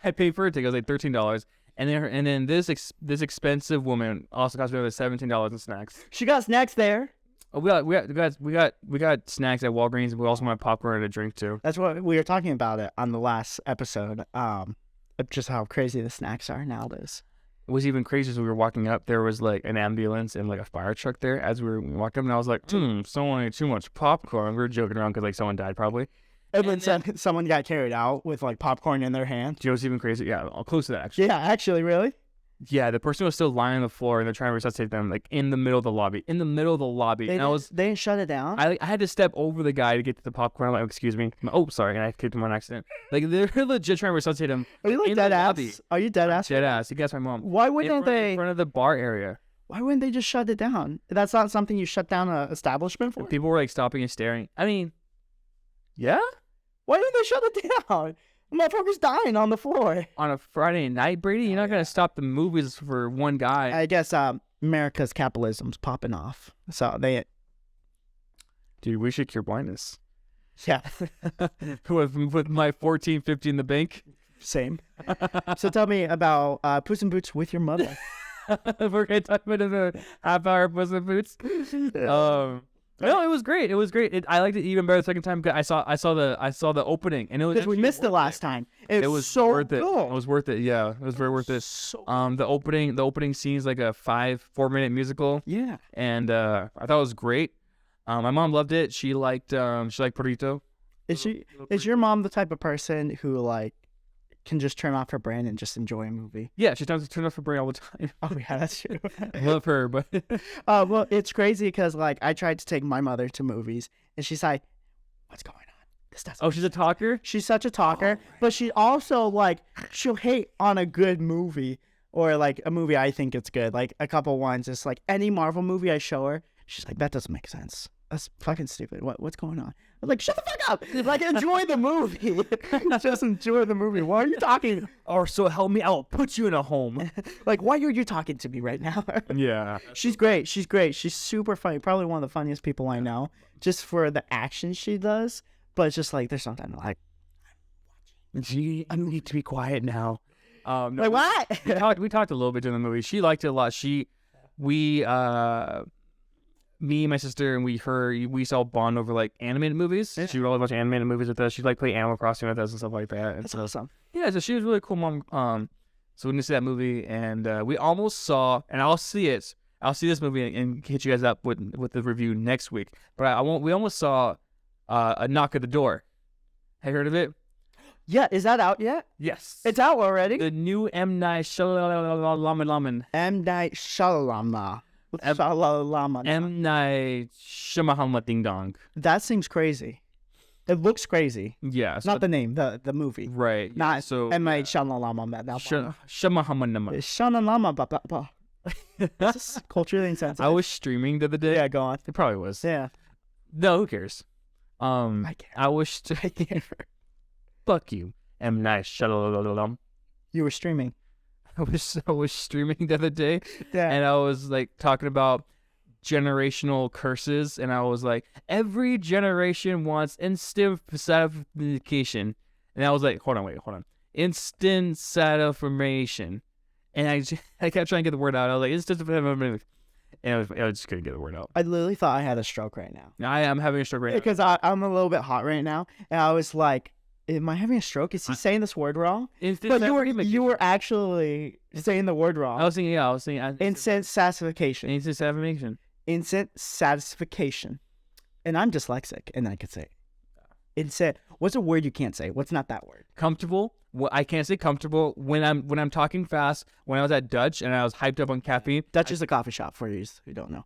I paid for it. It was like $13. And then this expensive woman also cost me like $17 in snacks. She got snacks there. Oh, we got snacks at Walgreens, and we also want popcorn and a drink too. That's what we were talking about it on the last episode. Of just how crazy the snacks are nowadays. It was even crazy as we were walking up. There was like an ambulance and like a fire truck there as we were walking up, and I was like, someone ate too much popcorn. We were joking around because like someone died probably. And then someone got carried out with like popcorn in their hand. Do you know what's even crazy? Yeah, close to that actually. Yeah, actually, really? Yeah, the person was still lying on the floor, and they're trying to resuscitate them like in the middle of the lobby. They didn't shut it down. I had to step over the guy to get to the popcorn. I'm like, excuse me. Oh, sorry, and I kicked him on accident. Like they're legit trying to resuscitate him. Are you like in dead the ass? lobby. Are you dead ass? Dead ass. You guess my mom. Why wouldn't they? In front of the bar area. Why wouldn't they just shut it down? That's not something you shut down an establishment for. People were like stopping and staring. I mean, yeah. Why didn't they shut it down? The motherfucker's dying on the floor. On a Friday night, Brady, you're not gonna stop the movies for one guy. I guess America's capitalism's popping off. So Dude, we should cure blindness. Yeah. with my 1450 in the bank. Same. So tell me about Puss in Boots with your mother. We're gonna talk about a half hour Puss in Boots. No, it was great. I liked it even better the second time. I saw the opening, and it was. We missed it last time. It was so worth it. cool. It was worth it. Yeah, it was very worth it. The opening scene is like a 4-minute musical. Yeah, and I thought it was great. My mom loved it. She liked Perrito. Is your mom the type of person who like can just turn off her brain and just enjoy a movie? Yeah, she turns off her brain all the time. Oh yeah, that's true. I love her, but well, it's crazy because like I tried to take my mother to movies, and she's like, "What's going on? This doesn't." Oh, she's a talker. She's such a talker, but she also like she'll hate on a good movie or like a movie I think it's good, like a couple ones. It's like any Marvel movie I show her, she's like, "That doesn't make sense. That's fucking stupid. What's going on?" I'm like, shut the fuck up. Like, enjoy the movie. Just enjoy the movie. Why are you talking? Or so help me, I'll put you in a home. Like, why are you talking to me right now? Yeah. She's great. She's super funny. Probably one of the funniest people I know. Just for the action she does. But it's just like, there's something like, gee, I need to be quiet now. No, like, what? we talked a little bit during the movie. She liked it a lot. we me and my sister and we used to all bond over like animated movies. Yeah. She would always watch animated movies with us. She'd like play Animal Crossing with us and stuff like that. That's awesome. Yeah, so she was really cool, mom. So we went to see that movie, and we almost saw, and I'll see this movie and hit you guys up with the review next week. But I won't. We almost saw A Knock at the Door. Have you heard of it? Yeah, is that out yet? Yes. It's out already. The new M. Night Shyamalan. M. Night Shyamalan. Shyamalan. M. Night Shyamalan Ding Dong. That seems crazy. It looks crazy. Yeah. So Not the name, the movie. right. Not so M. Night Shyamalan. Shyamalan. Shyamalan. This is culturally insensitive. I was streaming the other day. Yeah, go on. It probably was. Yeah. No, who cares? I can't. I was. Fuck you, M. Night Shyamalan. You were streaming. I was streaming the other day, Yeah. and I was like talking about generational curses, and I was like, every generation wants instant satisfaction, and I was like, hold on, instant satisfaction, and I kept trying to get the word out. I was like, instant satisfaction, and I just couldn't get the word out. I literally thought I had a stroke right now. I am having a stroke right now. Because I'm a little bit hot right now, and I was like, am I having a stroke? Is he saying this word wrong? But you were actually saying the word wrong. I was thinking Instant satisfaction. instant satisfaction. Instant satisfaction. And I'm dyslexic, and I could say it. Instant. What's a word you can't say? What's not that word? Comfortable. Well, I can't say comfortable when I'm talking fast. When I was at Dutch and I was hyped up on caffeine. Dutch is a coffee shop for you who don't know.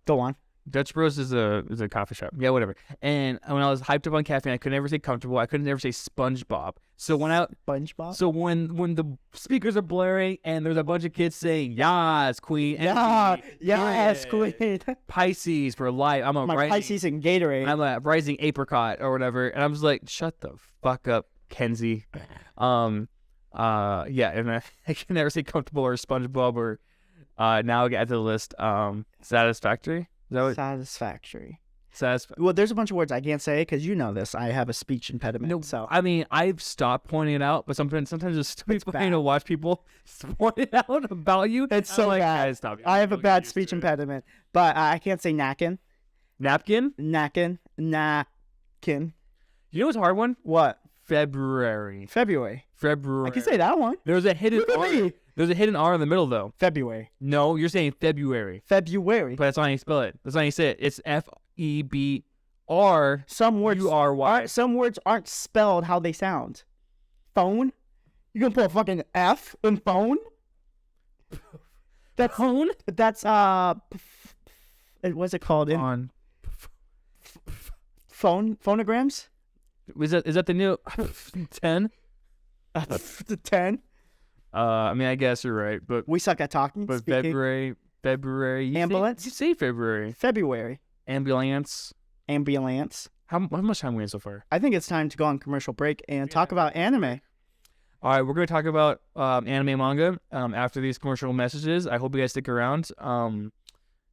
Go on. Dutch Bros is a coffee shop. Yeah, whatever. And when I was hyped up on caffeine, I could never say comfortable. I could never say SpongeBob. So when SpongeBob. So when the speakers are blaring and there's a bunch of kids saying "Yas, Queen," Yes, Queen. Pisces for life. I'm a My rising, Pisces and Gatorade. I'm a rising apricot or whatever. And I'm just like, shut the fuck up, Kenzie. Yeah, and I can never say comfortable or SpongeBob or now I get to the list. Satisfactory. Is that what? Satisfactory. Satisfactory. Well, there's a bunch of words I can't say because you know this. I have a speech impediment. No, so I mean, I've stopped pointing it out, but sometimes it's stupid funny to watch people point it out about you. It's I'm so like, bad. guys, stop. I have a Don't get bad used speech to it. impediment, but I can't say napkin. Napkin? Napkin. Napkin. You know what's a hard one? What? February. February. February. I can say that one. There's a hidden R. Really? There's a hidden R in the middle, though. February. No, you're saying February. February. But that's not how you spell it. That's not how you say it. It's FEBR. Some words URY. some words aren't spelled how they sound. Phone? You gonna put a fucking F in phone? That's Phone? That's what's it called in On. phonograms? Is that the new 10? The 10. I mean, I guess you're right, but We suck at talking. But speaking. February. Ambulance? You say February. February. Ambulance. Ambulance. How much time we in so far? I think it's time to go on commercial break and talk about anime. All right, we're going to talk about anime and manga after these commercial messages. I hope you guys stick around.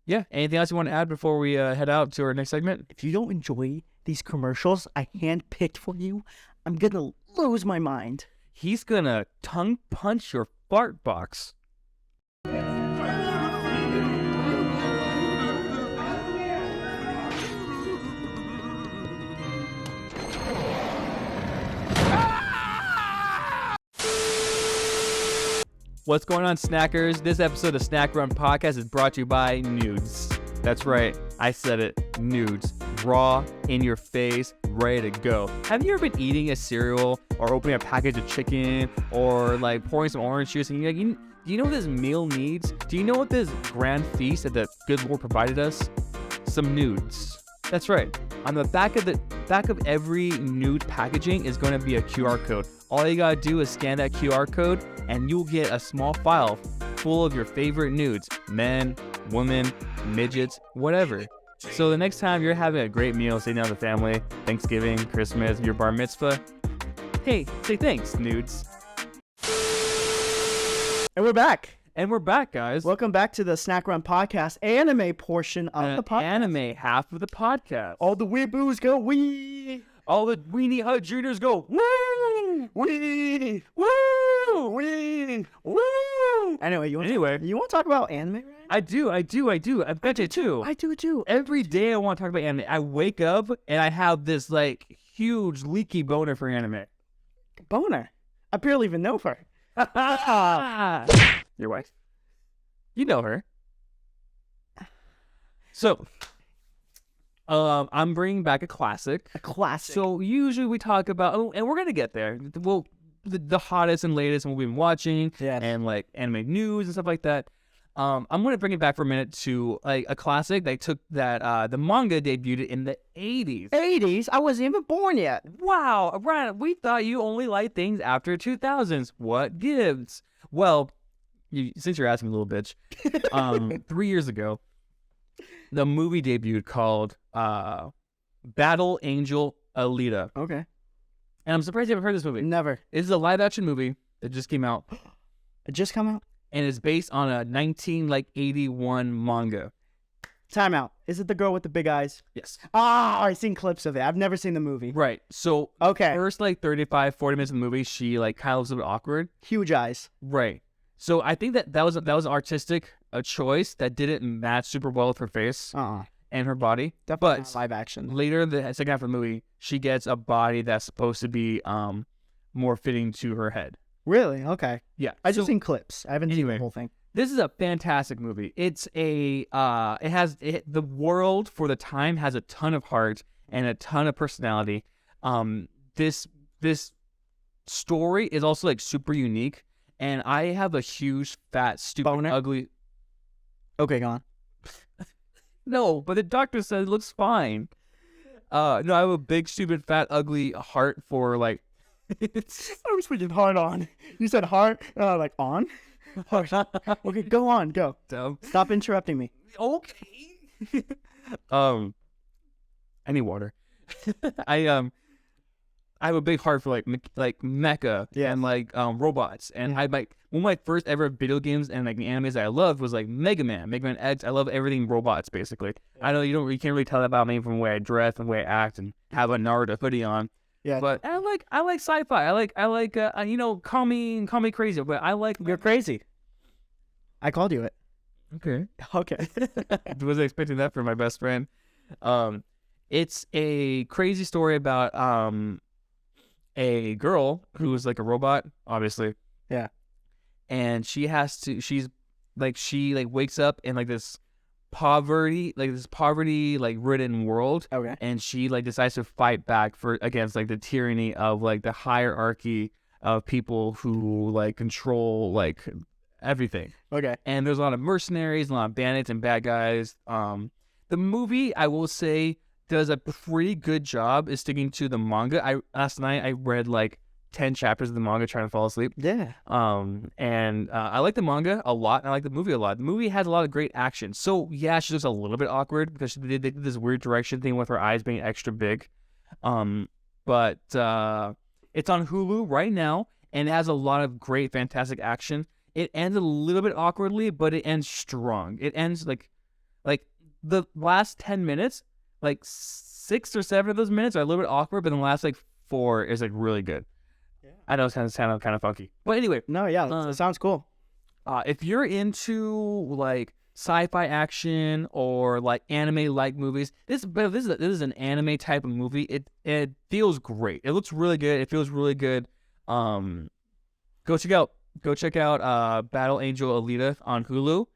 Yeah, anything else you want to add before we head out to our next segment? If you don't enjoy these commercials I handpicked for you, I'm gonna lose my mind. He's going to tongue punch your fart box. What's going on, snackers? This episode of Snack Run Podcast is brought to you by Nudes. That's right, I said it, nudes. Raw, in your face, ready to go. Have you ever been eating a cereal or opening a package of chicken or like pouring some orange juice and you're like, do you know what this meal needs? Do you know what this grand feast that the good Lord provided us? Some nudes. That's right. On the back of every nude packaging is going to be a QR code. All you gotta do is scan that QR code and you'll get a small file full of your favorite nudes. Men, women, midgets, whatever. So the next time you're having a great meal, sitting down with the family, Thanksgiving, Christmas, your bar mitzvah, hey, say thanks, nudes. And we're back. And we're back, guys. Welcome back to the Snack Run Podcast anime portion of the podcast. Anime half of the podcast. All the weeaboos go wee. All the Weenie Hut Juniors go woo, Wee. woo, wee, woo. Anyway, you want to talk about anime, right? I do. I've got it too. I do too. Every day I want to talk about anime. I wake up and I have this like huge leaky boner for anime. Boner. I barely even know her. Your wife. You know her. So, I'm bringing back a classic. A classic. So usually we talk about, and we're gonna get there. Well, the hottest and latest, and what we've been watching, and like anime news and stuff like that. I'm gonna bring it back for a minute to like a classic. They took that the manga debuted in the 80s. 80s? I wasn't even born yet. Wow, Ryan, we thought you only liked things after 2000s. What gives? Well, since you're asking, little bitch, 3 years ago, the movie debuted called Battle Angel Alita. Okay. And I'm surprised you haven't heard this movie. Never. It's a live-action movie that just came out. It just come out? And it's based on a 1981 manga. Time out. Is it the girl with the big eyes? Yes. I've seen clips of it. I've never seen the movie. Right. So Okay. first like 35, 40 minutes of the movie, she like kind of looks a bit awkward. Huge eyes. Right. So I think that was an artistic choice that didn't match super well with her face and her body. Definitely but not live action. Later, the second half of the movie, she gets a body that's supposed to be more fitting to her head. Really? Okay. Yeah. I just seen clips. I haven't seen Anyway. the whole thing. This is a fantastic movie. It's the world for the time has a ton of heart and a ton of personality. This story is also like super unique, and I have a huge, fat, stupid, Boner? ugly. Okay, go on. No, but the doctor said it looks fine. No, I have a big, stupid, fat, ugly heart for like. I was thinking hard on. You said heart, like on? Heart. Okay, go on, go. Dumb. Stop interrupting me. Okay. I need water. I have a big heart for like mecha and like robots, and I like one of my first ever video games and like the animes that I loved was like Mega Man X. I love everything robots basically. I know you can't really tell that about me from the way I dress and the way I act and have a Naruto hoodie on. Yeah, But I like sci-fi. I like call me crazy, but I like. You're crazy. I called you it. Okay. Okay. Wasn't expecting that from my best friend. It's a crazy story about a girl who's like a robot, obviously. Yeah. And she wakes up in like this poverty ridden world. Okay. And she like decides to fight back against like the tyranny of like the hierarchy of people who like control like everything. Okay. And there's a lot of mercenaries, a lot of bandits and bad guys. The movie, I will say, does a pretty good job is sticking to the manga. Last night I read like 10 chapters of the manga trying to fall asleep. Yeah. And I like the manga a lot, and I like the movie a lot. The movie has a lot of great action. So yeah, she looks a little bit awkward because they did this weird direction thing with her eyes being extra big. But it's on Hulu right now, and it has a lot of great, fantastic action. It ends a little bit awkwardly, but it ends strong. It ends like the last 10 minutes, like 6 or 7 of those minutes are a little bit awkward, but then the last like 4 is like really good. Yeah. I know it's kind of funky, but anyway. No, yeah, it sounds cool. If you're into like sci-fi action or like anime-like movies, this is an anime type of movie. It feels great. It looks really good. It feels really good. Go check out Battle Angel Alita on Hulu.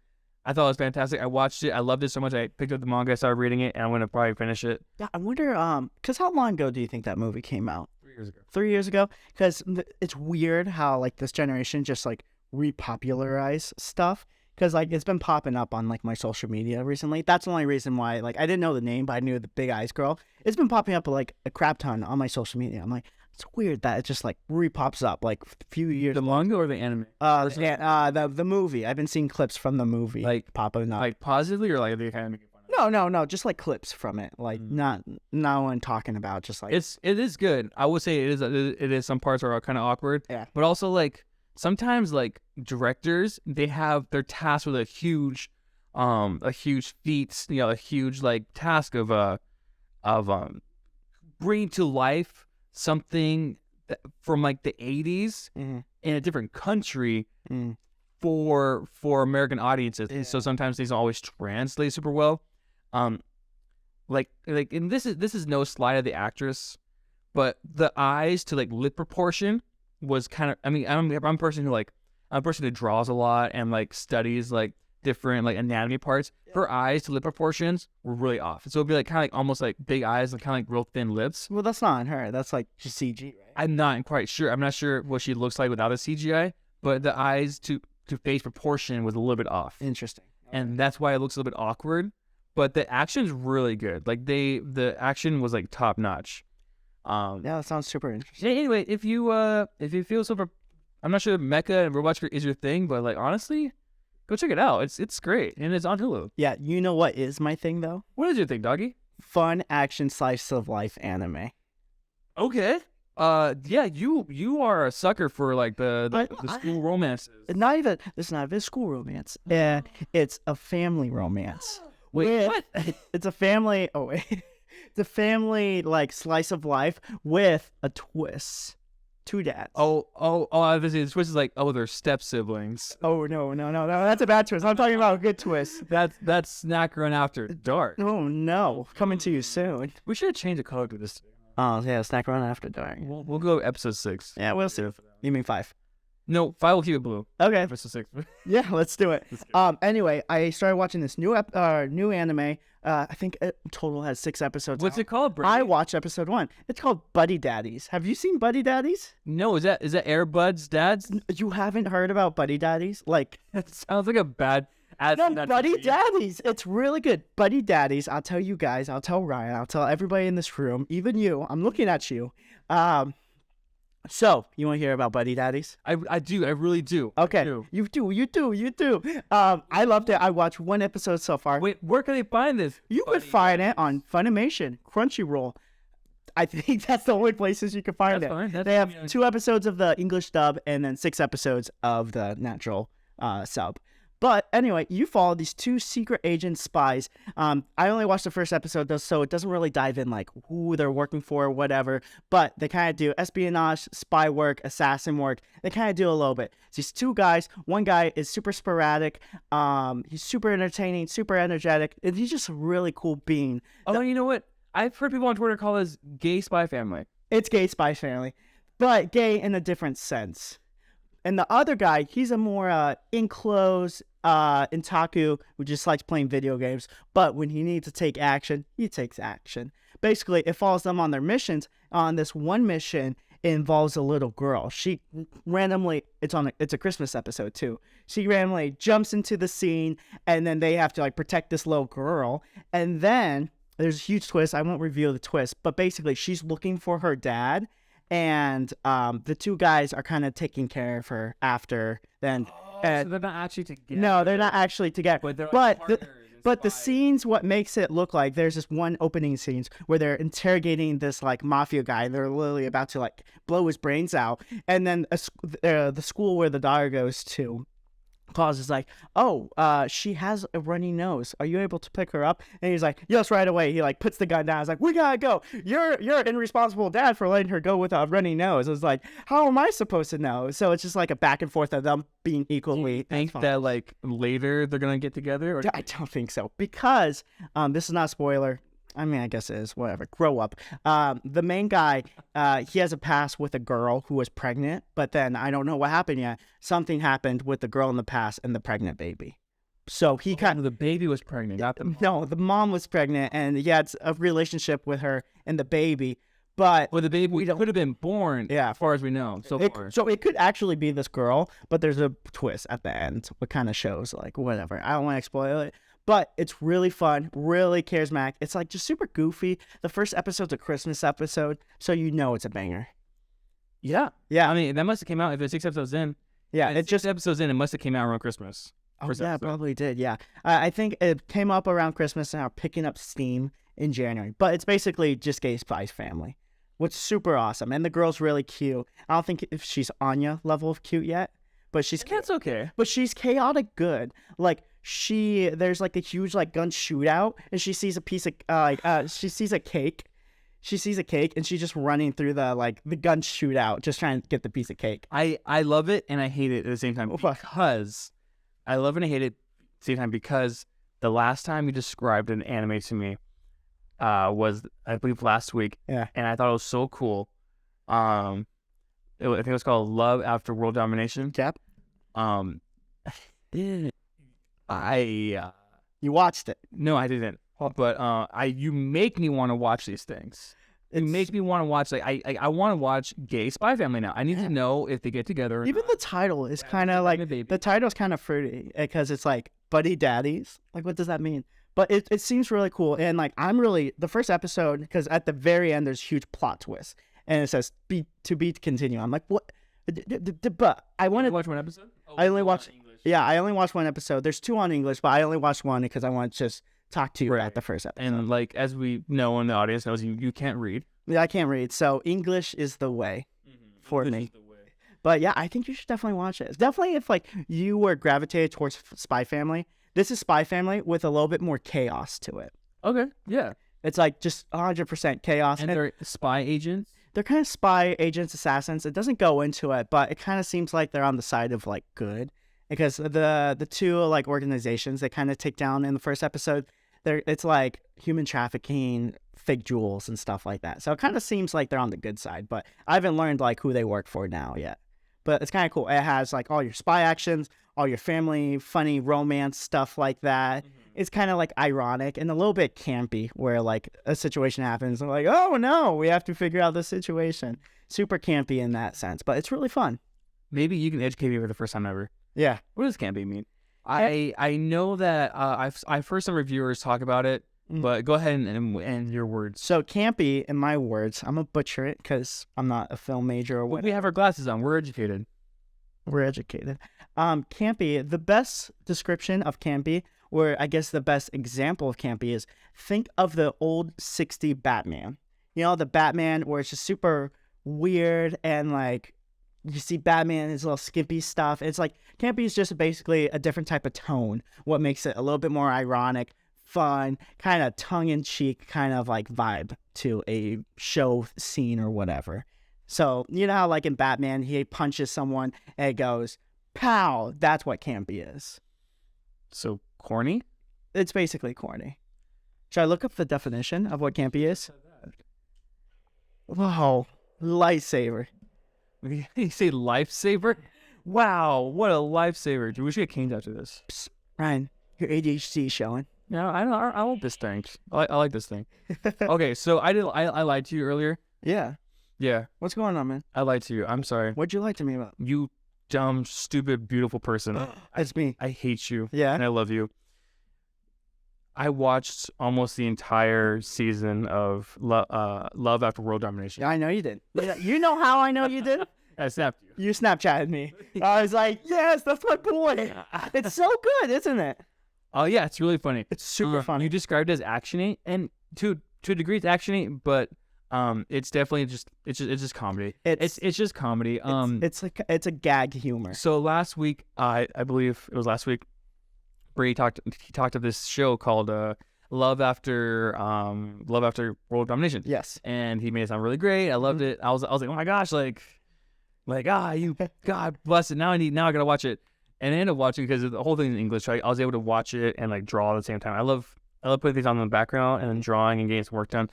I thought it was fantastic. I watched it. I loved it so much. I picked up the manga, I started reading it, and I'm gonna probably finish it. Yeah, I wonder, because how long ago do you think that movie came out? 3 years ago. 3 years ago? Because it's weird how like this generation just like repopularize stuff. Because like it's been popping up on like my social media recently. That's the only reason why like I didn't know the name, but I knew the Big Eyes girl. It's been popping up like a crap ton on my social media. I'm like, it's weird that it just like repops up like a few years. The manga or the anime? The movie. I've been seeing clips from the movie Like popping up. Like positively or like they kind of making fun of it? No, just like clips from it. Like not one talking about just like it is good. I would say it is some parts are kind of awkward. Yeah. But also like sometimes like directors, they're tasked with a huge feat, a huge like task of bringing to life something from like the 80s in a different country for American audiences. Yeah. So sometimes these don't always translate super well. Like and this is no slight of the actress, but the eyes to like lip proportion was kind of. I mean, I'm a person who draws a lot and like studies like different like anatomy parts. Her eyes to lip proportions were really off. So it'd be like kind of like almost like big eyes and kind of like real thin lips. Well, that's not on her. That's like just CG, right? I'm not quite sure. I'm not sure what she looks like without a CGI, but the eyes to face proportion was a little bit off. Interesting. And that's why it looks a little bit awkward. But the action's really good. Like the action was like top notch. Yeah, that sounds super interesting. Anyway, if you feel super, I'm not sure mecha and robot is your thing, but like honestly, go check it out. It's great and it's on Hulu. Yeah, you know what is my thing though? What is your thing, doggy? Fun action slice of life anime. Okay. Yeah, you are a sucker for like the school romances. It's not even a school romance. It's a family romance. Wait, what? It's a family. Oh wait, it's a family like slice of life with a twist. Two dads. Obviously the twist is like, they're step siblings. Oh no, that's a bad twist. I'm talking about a good twist. That's Snack Run After Dark. Oh no, coming to you soon. We should change the color to this. Oh yeah, Snack Run After Dark. We'll go episode 6. Yeah, we'll see. You mean 5? No, 5 will keep it blue. Okay. Episode 6. Yeah, let's do it. Anyway, I started watching this new anime. I think it total has 6 episodes. What's it called, Brady? I watched episode 1. It's called Buddy Daddies. Have you seen Buddy Daddies? No, is that Air Bud's dads? You haven't heard about Buddy Daddies? Like, That sounds like a bad ad. no, Buddy Daddies. It's really good. Buddy Daddies. I'll tell you guys. I'll tell Ryan. I'll tell everybody in this room. Even you. I'm looking at you. So, you want to hear about Buddy Daddies? I do. I really do. Okay. I do. You do. I loved it. I watched 1 episode so far. Wait, where can they find this? You could find it on Funimation, Crunchyroll. I think that's the only places you can find That's it. fine. They have 2 episodes of the English dub and then 6 episodes of the natural sub. But anyway, you follow these 2 secret agent spies. I only watched the first episode, though, so it doesn't really dive in like who they're working for or whatever. But they kind of do espionage, spy work, assassin work. They kind of do a little bit. It's these 2 guys. One guy is super sporadic. He's super entertaining, super energetic. And he's just a really cool being. Oh, you know what? I've heard people on Twitter call this gay spy family. It's gay spy family, but gay in a different sense. And the other guy, he's a more enclosed otaku who just likes playing video games. But when he needs to take action, he takes action. Basically, it follows them on their missions. On this one mission, it involves a little girl. She randomly, it's a Christmas episode too. She randomly jumps into the scene, and then they have to like protect this little girl. And then there's a huge twist. I won't reveal the twist, but basically, she's looking for her dad. And the 2 guys are kind of taking care of her after then. So they're not actually together. No, they're not actually together. But they're like but the scenes, what makes it look like, there's this one opening scenes where they're interrogating this like mafia guy. And they're literally about to like blow his brains out. And then the school where the daughter goes to, Claus is like, she has a runny nose. Are you able to pick her up? And he's like, yes, right away. He like puts the gun down. He's like, we gotta go. You're an irresponsible dad for letting her go with a runny nose. It's like, how am I supposed to know? So it's just like a back and forth of them being equally. Think that like later they're gonna get together? Or... I don't think so, because this is not a spoiler. I mean, I guess it is. Whatever. Grow up. The main guy, he has a past with a girl who was pregnant, but then I don't know what happened yet. Something happened with the girl in the past and the pregnant baby. So he the baby was pregnant. Not the mom. No, the mom was pregnant, and he had a relationship with her and the baby. But the baby could have been born. Yeah, as far as we know so far. So it could actually be this girl, but there's a twist at the end. What kind of shows like whatever. I don't want to spoil it. But it's really fun, really charismatic. It's like just super goofy. The first episode's a Christmas episode, so you know it's a banger. Yeah. I mean, that must have came out if it's 6 episodes in. Yeah, it's just episodes in. It must have came out around Christmas. Oh, yeah, it probably did. Yeah, I think it came up around Christmas and are picking up steam in January. But it's basically just Gay Spy's family, which is super awesome. And the girl's really cute. I don't think if she's Anya level of cute yet, but she's cute. That's okay. But she's chaotic good. Like there's like a huge like gun shootout, and she sees a piece of she sees a cake. she sees a cake and she's just running through the gun shootout, just trying to get the piece of cake. I love it and I hate it at the same time because I love it and I hate it at the same time because the last time you described an anime to me was, I believe, last week. Yeah. And I thought it was so cool. I think it was called Love After World Domination. Yep. You watched it? No, I didn't. But you make me want to watch these things. It makes me want to watch. Like I want to watch Gay Spy Family now. I need to know if they get together. Even the title is kind of like the title's kind of fruity because it's like buddy daddies. Like, what does that mean? But it seems really cool. And like the first episode, because at the very end there's a huge plot twist and it says to be continue. I'm like, what? But I want to watch one episode. I only watched. Yeah, I only watched one episode. There's 2 on English, but I only watched one because I want to just talk to you about the first episode. And like, as we know, and the audience knows, you can't read. Yeah, I can't read, so English is the way for me. But yeah, I think you should definitely watch it. Definitely, if like you were gravitated towards Spy Family, this is Spy Family with a little bit more chaos to it. Okay, yeah, it's like just 100% chaos. And they're spy agents. They're kind of spy agents, assassins. It doesn't go into it, but it kind of seems like they're on the side of like good, because the 2 like organizations they kind of take down in the first episode, it's like human trafficking, fake jewels and stuff like that. So it kind of seems like they're on the good side, but I haven't learned like who they work for now yet. But it's kind of cool. It has like all your spy actions, all your family, funny romance stuff like that. It's kind of like ironic and a little bit campy, where like a situation happens and like, oh no, we have to figure out this situation. Super campy in that sense, but it's really fun. Maybe you can educate me for the first time ever. Yeah. What does campy mean? I know that I've heard some reviewers talk about it, but go ahead and your words. So campy, in my words, I'm gonna butcher it because I'm not a film major or whatever. We have our glasses on. We're educated. We're educated. Campy, the best description of campy, or I guess the best example of campy, is think of the old 60 Batman. You know, the Batman where it's just super weird and like you see Batman, his little skimpy stuff. It's like campy is just basically a different type of tone. What makes it a little bit more ironic, fun, kind of tongue-in-cheek kind of like vibe to a show scene or whatever. So you know how like in Batman he punches someone and it goes pow. That's what campy is. So corny? It's basically corny. Should I look up the definition of what campy is? Wow, lightsaber. You say lifesaver? Wow, what a lifesaver. Dude, we should get caned after this. Psst, Ryan, your ADHD is showing. No, I want this thing. I like this thing. Okay, so I lied to you earlier. Yeah. Yeah. What's going on, man? I lied to you. I'm sorry. What'd you lie to me about? You dumb, stupid, beautiful person. It's me. I hate you. Yeah. And I love you. I watched almost the entire season of Love After World Domination. Yeah, I know you did. You know how I know you did? I snapped you. You Snapchatted me. I was like, yes, that's my boy. It's so good, isn't it? Oh, yeah, it's really funny. It's super funny. You described it as action-y, and to a degree it's action-y, but it's definitely just comedy. It's just comedy. It's a gag humor. So last week, I believe it was last week, Brady talked of this show called Love After World Domination. Yes. And he made it sound really great. I loved it. I was like, oh my gosh, you God bless it. Now I gotta watch it. And I ended up watching because the whole thing is in English, right? I was able to watch it and like draw at the same time. I love putting things on in the background and then drawing and getting some work done.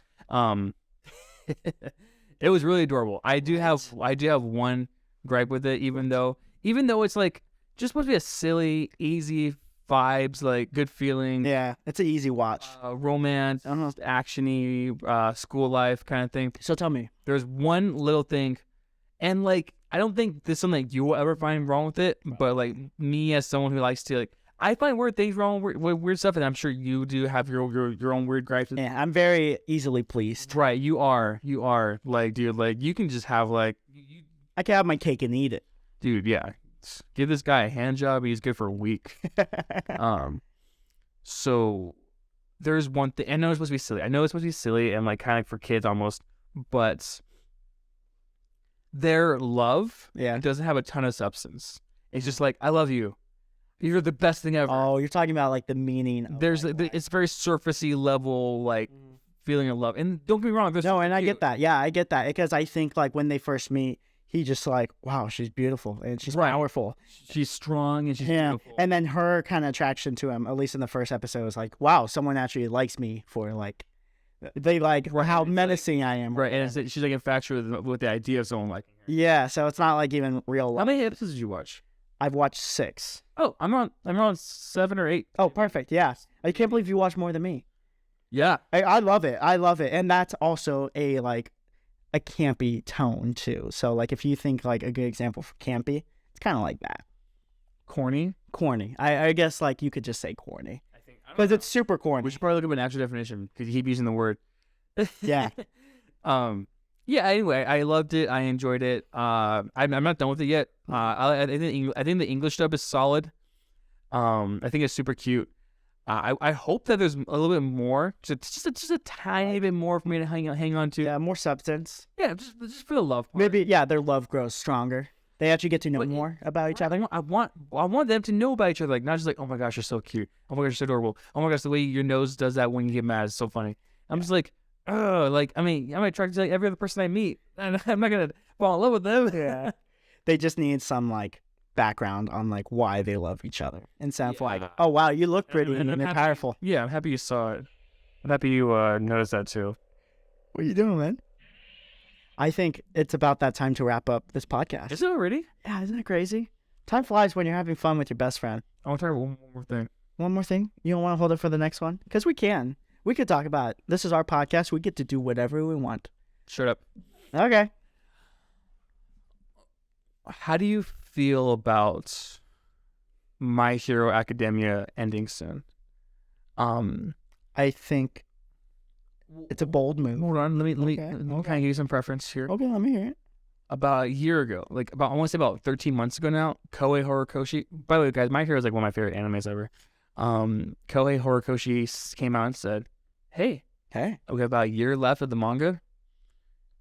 It was really adorable. I do have one gripe with it, even though it's like just supposed to be a silly, easy vibes, like good feeling. Yeah, it's an easy watch. Romance, action-y, school life kind of thing. So tell me, there's one little thing, and like I don't think there's something you will ever find wrong with it, but like me as someone who likes to like, I find weird things wrong with weird stuff, and I'm sure you do have your own weird gripes. Yeah, I'm very easily pleased. Right, you are like, dude, like you can just have like I can have my cake and eat it, dude. Yeah, give this guy a hand job. He's good for a week. So there's one thing. I know it's supposed to be silly. And like kind of for kids almost, but their love doesn't have a ton of substance. It's just like, I love you. You're the best thing ever. Oh, you're talking about like the meaning. It's very surfacey level, like feeling of love. And don't get me wrong, No, and I get that. Yeah, I get that because I think like when they first meet, he just like, wow, she's beautiful and she's powerful. She's strong and she's beautiful. And then her kind of attraction to him, at least in the first episode, was like, wow, someone actually likes me for like, they like how menacing I am. Right, and she's like infatuated with the idea of someone liking her. Yeah, so it's not like even real love. How many episodes did you watch? I've watched 6. Oh, I'm on 7 or 8. Oh, perfect. Yeah, I can't believe you watched more than me. Yeah, I love it. I love it, and that's also a campy tone too. So like if you think like a good example for campy, it's kind of like that. corny. I guess like you could just say corny because it's super corny. We should probably look up an actual definition because you keep using the word. Yeah. Yeah. Anyway, I loved it. I enjoyed it. I'm not done with it yet. I think the English dub is solid. I think it's super cute. I hope that there's a little bit more, just a tiny bit more for me to hang on to. Yeah, more substance. Yeah, just for the love part. Maybe their love grows stronger. They actually get to know more about each other. I want them to know about each other, like not just like, oh my gosh, you're so cute. Oh my gosh, you're so adorable. Oh my gosh, the way your nose does that when you get mad is so funny. I'm just like, oh, like I'm attracted to like every other person I meet, and I'm not gonna fall in love with them. Yeah, they just need some like background on like why they love each other instead of like, oh wow, you look pretty and they're powerful. Yeah, I'm happy you saw it. I'm happy you noticed that too. What are you doing, man? I think it's about that time to wrap up this podcast. Is it already? Yeah, isn't it crazy? Time flies when you're having fun with your best friend. I want to talk about one more thing. One more thing? You don't want to hold it for the next one? Because we can. We could talk about it. This is our podcast. We get to do whatever we want. Shut up. Okay. How do you feel about My Hero Academia ending soon? I think it's a bold move. Hold on, let me kind of give you some preference here. Okay, let me hear it. About a year ago, I want to say about 13 months ago now, Koei Horikoshi. By the way, guys, My Hero is like one of my favorite animes ever. Koei Horikoshi came out and said, "Hey, we have about a year left of the manga,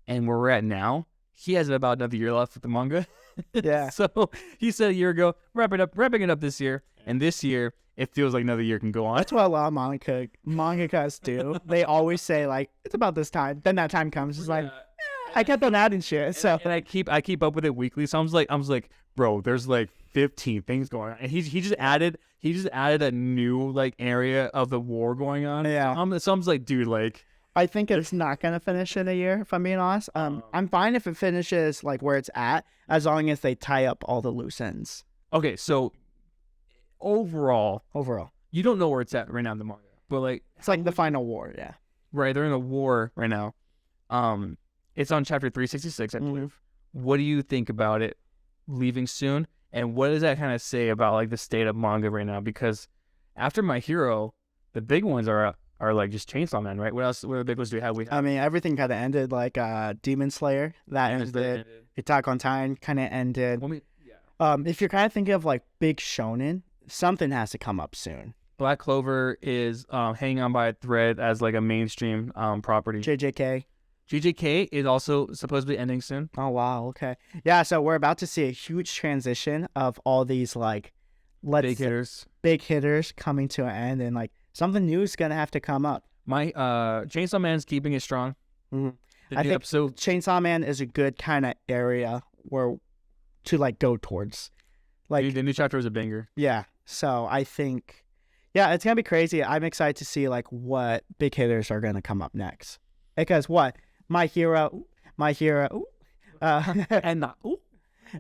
and where we're at now, he has about another year left with the manga." Yeah. So he said a year ago, wrapping it up this year, and this year it feels like another year can go on. That's what a lot of mangakas do. They always say like, it's about this time. Then that time comes. It's like, I kept on adding shit. So and I keep up with it weekly. So I was like, bro, there's like 15 things going on, and he just added a new like area of the war going on. Yeah. So I'm just like, dude, like. I think it's not gonna finish in a year, if I'm being honest. I'm fine if it finishes like where it's at, as long as they tie up all the loose ends. Okay, so overall, you don't know where it's at right now in the manga, but like it's like the final war, yeah. Right, they're in a war right now. It's on chapter 366, I believe. What do you think about it leaving soon, and what does that kind of say about like the state of manga right now? Because after My Hero, the big ones are like just Chainsaw Man, right? What else? What other big ones do we have? I mean, everything kind of ended. Like Demon Slayer, that ended. Attack on Titan kind of ended. If you're kind of thinking of like big shonen, something has to come up soon. Black Clover is hanging on by a thread as like a mainstream property. JJK is also supposedly ending soon. Oh wow, okay, yeah. So we're about to see a huge transition of all these like big hitters coming to an end, and like something new is gonna have to come up. My Chainsaw Man's keeping it strong. Mm-hmm. I think Chainsaw Man is a good kind of area where to like go towards. Like the new chapter was a banger. Yeah. So I think, yeah, it's gonna be crazy. I'm excited to see like what big hitters are gonna come up next. Because what My Hero, and not.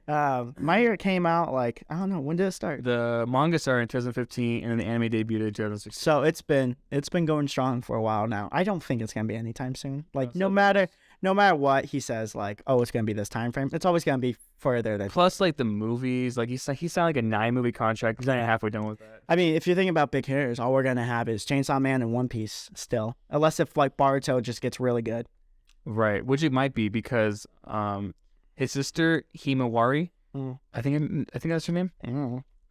My Hero came out like, I don't know, when did it start? The manga started in 2015 and then the anime debuted in 2016. So it's been going strong for a while now. I don't think it's gonna be anytime soon. Like no matter what he says, like, oh, it's gonna be this time frame, it's always gonna be further than. Plus, like the movies, like he signed like a 9-movie contract. He's not halfway done with that. I mean, if you're thinking about big hitters, all we're gonna have is Chainsaw Man and One Piece still, unless if like Boruto just gets really good. Right, which it might be because his sister Himawari, I think that's her name.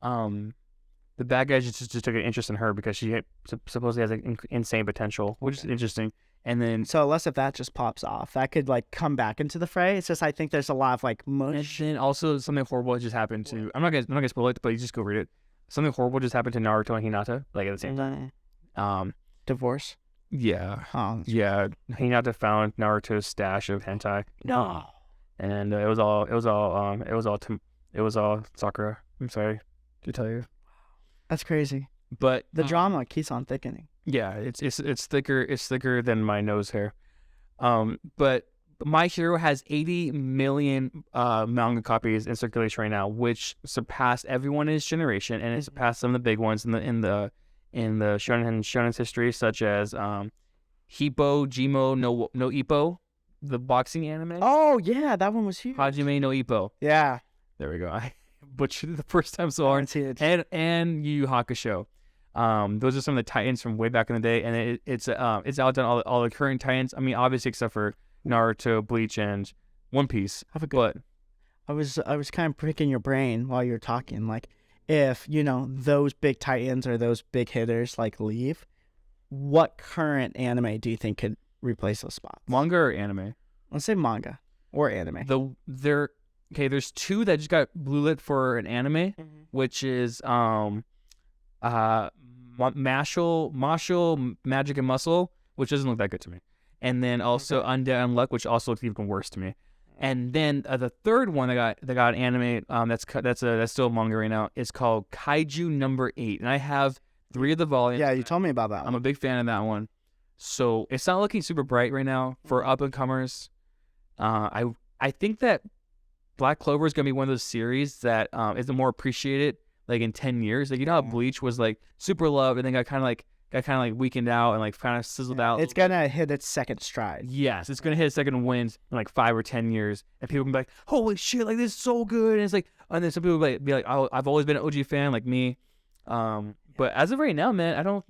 The bad guys just took an interest in her because she supposedly has like insane potential, which is interesting. And then so unless if that just pops off, that could like come back into the fray. It's just I think there's a lot of like mush. And then also something horrible just happened to. I'm not gonna spoil it, but you just go read it. Something horrible just happened to Naruto and Hinata, like at the same time. Divorce. Yeah. Oh, Yeah. Hinata found Naruto's stash of hentai, no. and it was all Sakura. I'm sorry to tell you, That's crazy. but The drama keeps on thickening. yeah, it's thicker. It's thicker than my nose hair. But My Hero has 80 million manga copies in circulation right now, which surpassed everyone in its generation, and it surpassed some of the big ones in the shonen's history, such as Hippo Jimo no Ippo, the boxing anime. Oh yeah, that one was huge. Hajime no Ippo. Yeah. There we go. I butchered it the first time so I hard. haven't seen it. And Yu Yu Hakusho. Those are some of the Titans from way back in the day, and it's outdone all the current Titans. I mean, obviously except for Naruto, Bleach, and One Piece. But I was kind of picking your brain while you were talking. Like, if those big Titans or those big hitters like leave, what current anime do you think could replace those spots? manga or anime? Let's say manga or anime. There's two that just got blue lit for an anime, which is Mashle, Magic and Muscle, which doesn't look that good to me. And then also Undead Unluck, which also looks even worse to me. And then the third one that got anime, that's still manga right now, is called Kaiju Number 8, and I have 3 of the volumes. Yeah, you told me about that. I'm a big fan of that one. So it's not looking super bright right now for up and comers. I think that Black Clover is gonna be one of those series that is more appreciated like in 10 years. Like how Bleach was like super loved and then got kind of weakened out and like kind of sizzled out. It's gonna hit its second stride. Yes, it's gonna hit its second wind in like 5 or 10 years, and people can be like, "Holy shit! Like this is so good!" And it's like, and then some people will be like, "Oh, I've always been an OG fan, like me." But as of right now, man, I'm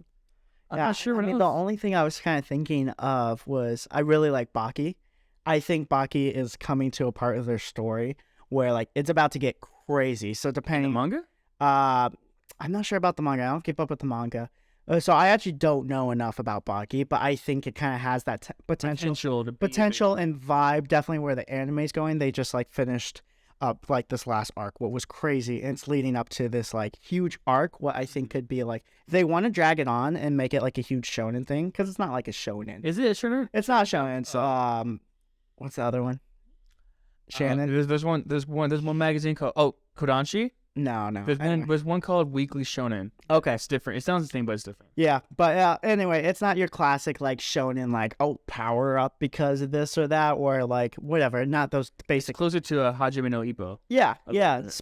not sure. The only thing I was kind of thinking of was I really like Baki. I think Baki is coming to a part of their story where like it's about to get crazy. So depending manga, I'm not sure about the manga. I don't keep up with the manga. So I actually don't know enough about Baki, but I think it kind of has that potential and vibe. Definitely where the anime is going. They just like finished up like this last arc, what was crazy, and it's leading up to this like huge arc. What I think could be like if they want to drag it on and make it like a huge shonen thing, because it's not like a shonen. Is it a shonen? It's not a shonen. It's what's the other one? Shannon. There's one magazine called Kodansha. No. There's one called Weekly Shonen. Okay. It's different. It sounds the same, but it's different. Yeah, but anyway, it's not your classic like shonen like power up because of this or that or like whatever. Not those basic. Closer to a Hajime no Ippo. Yeah.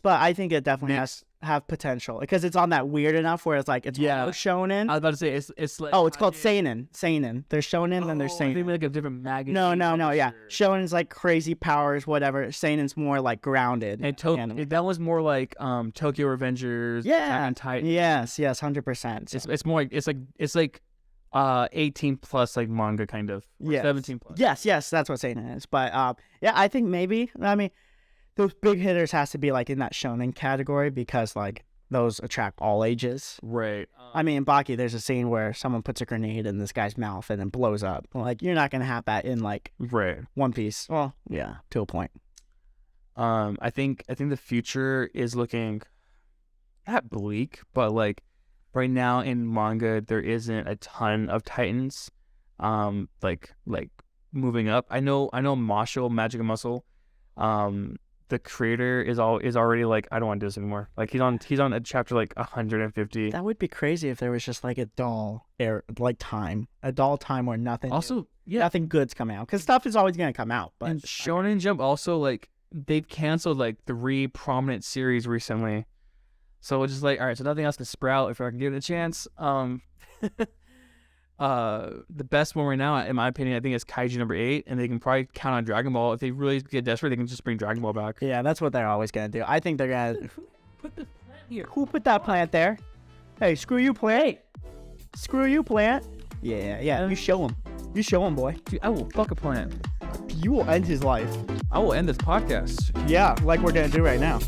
But I think it definitely has have potential because it's on that weird enough where it's like it's shonen. I was about to say it's like it's called seinen. There's shonen and there's seinen. I think like a different magazine. No. Yeah, shonen's like crazy powers, whatever. Seinen's more like grounded. And that was more like Tokyo Revengers. Yeah. And Titan. Yes, 100%. It's more like it's like 18 plus like manga kind of. Yeah. 17 plus. Yes, that's what seinen is. But yeah, I think maybe. I mean, those big hitters has to be like in that shonen category because like those attract all ages. Right. I mean, in Baki, there's a scene where someone puts a grenade in this guy's mouth and then blows up. Like you're not gonna have that in like One Piece. Well, yeah, to a point. I think the future is looking not bleak, but like right now in manga there isn't a ton of Titans. Like moving up. I know Mashle, Magic and Muscle. The creator is already like, I don't want to do this anymore. Like he's on a chapter like 150. That would be crazy if there was just like a dull time where nothing. Also, nothing good's coming out because stuff is always gonna come out. But and Shonen Jump also like they've canceled like 3 prominent series recently, so it's just like all right, so nothing else can sprout if I can give it a chance. The best one right now, in my opinion, I think is Kaiju Number 8, and they can probably count on Dragon Ball. If they really get desperate, they can just bring Dragon Ball back. Yeah, that's what they're always gonna do. I think they're gonna. Put the plant here. Who put that plant there? Hey, screw you, plant. Hey. Screw you, plant. Yeah. You show him, boy. Dude, I will fuck a plant. You will end his life. I will end this podcast. Yeah, like we're gonna do right now.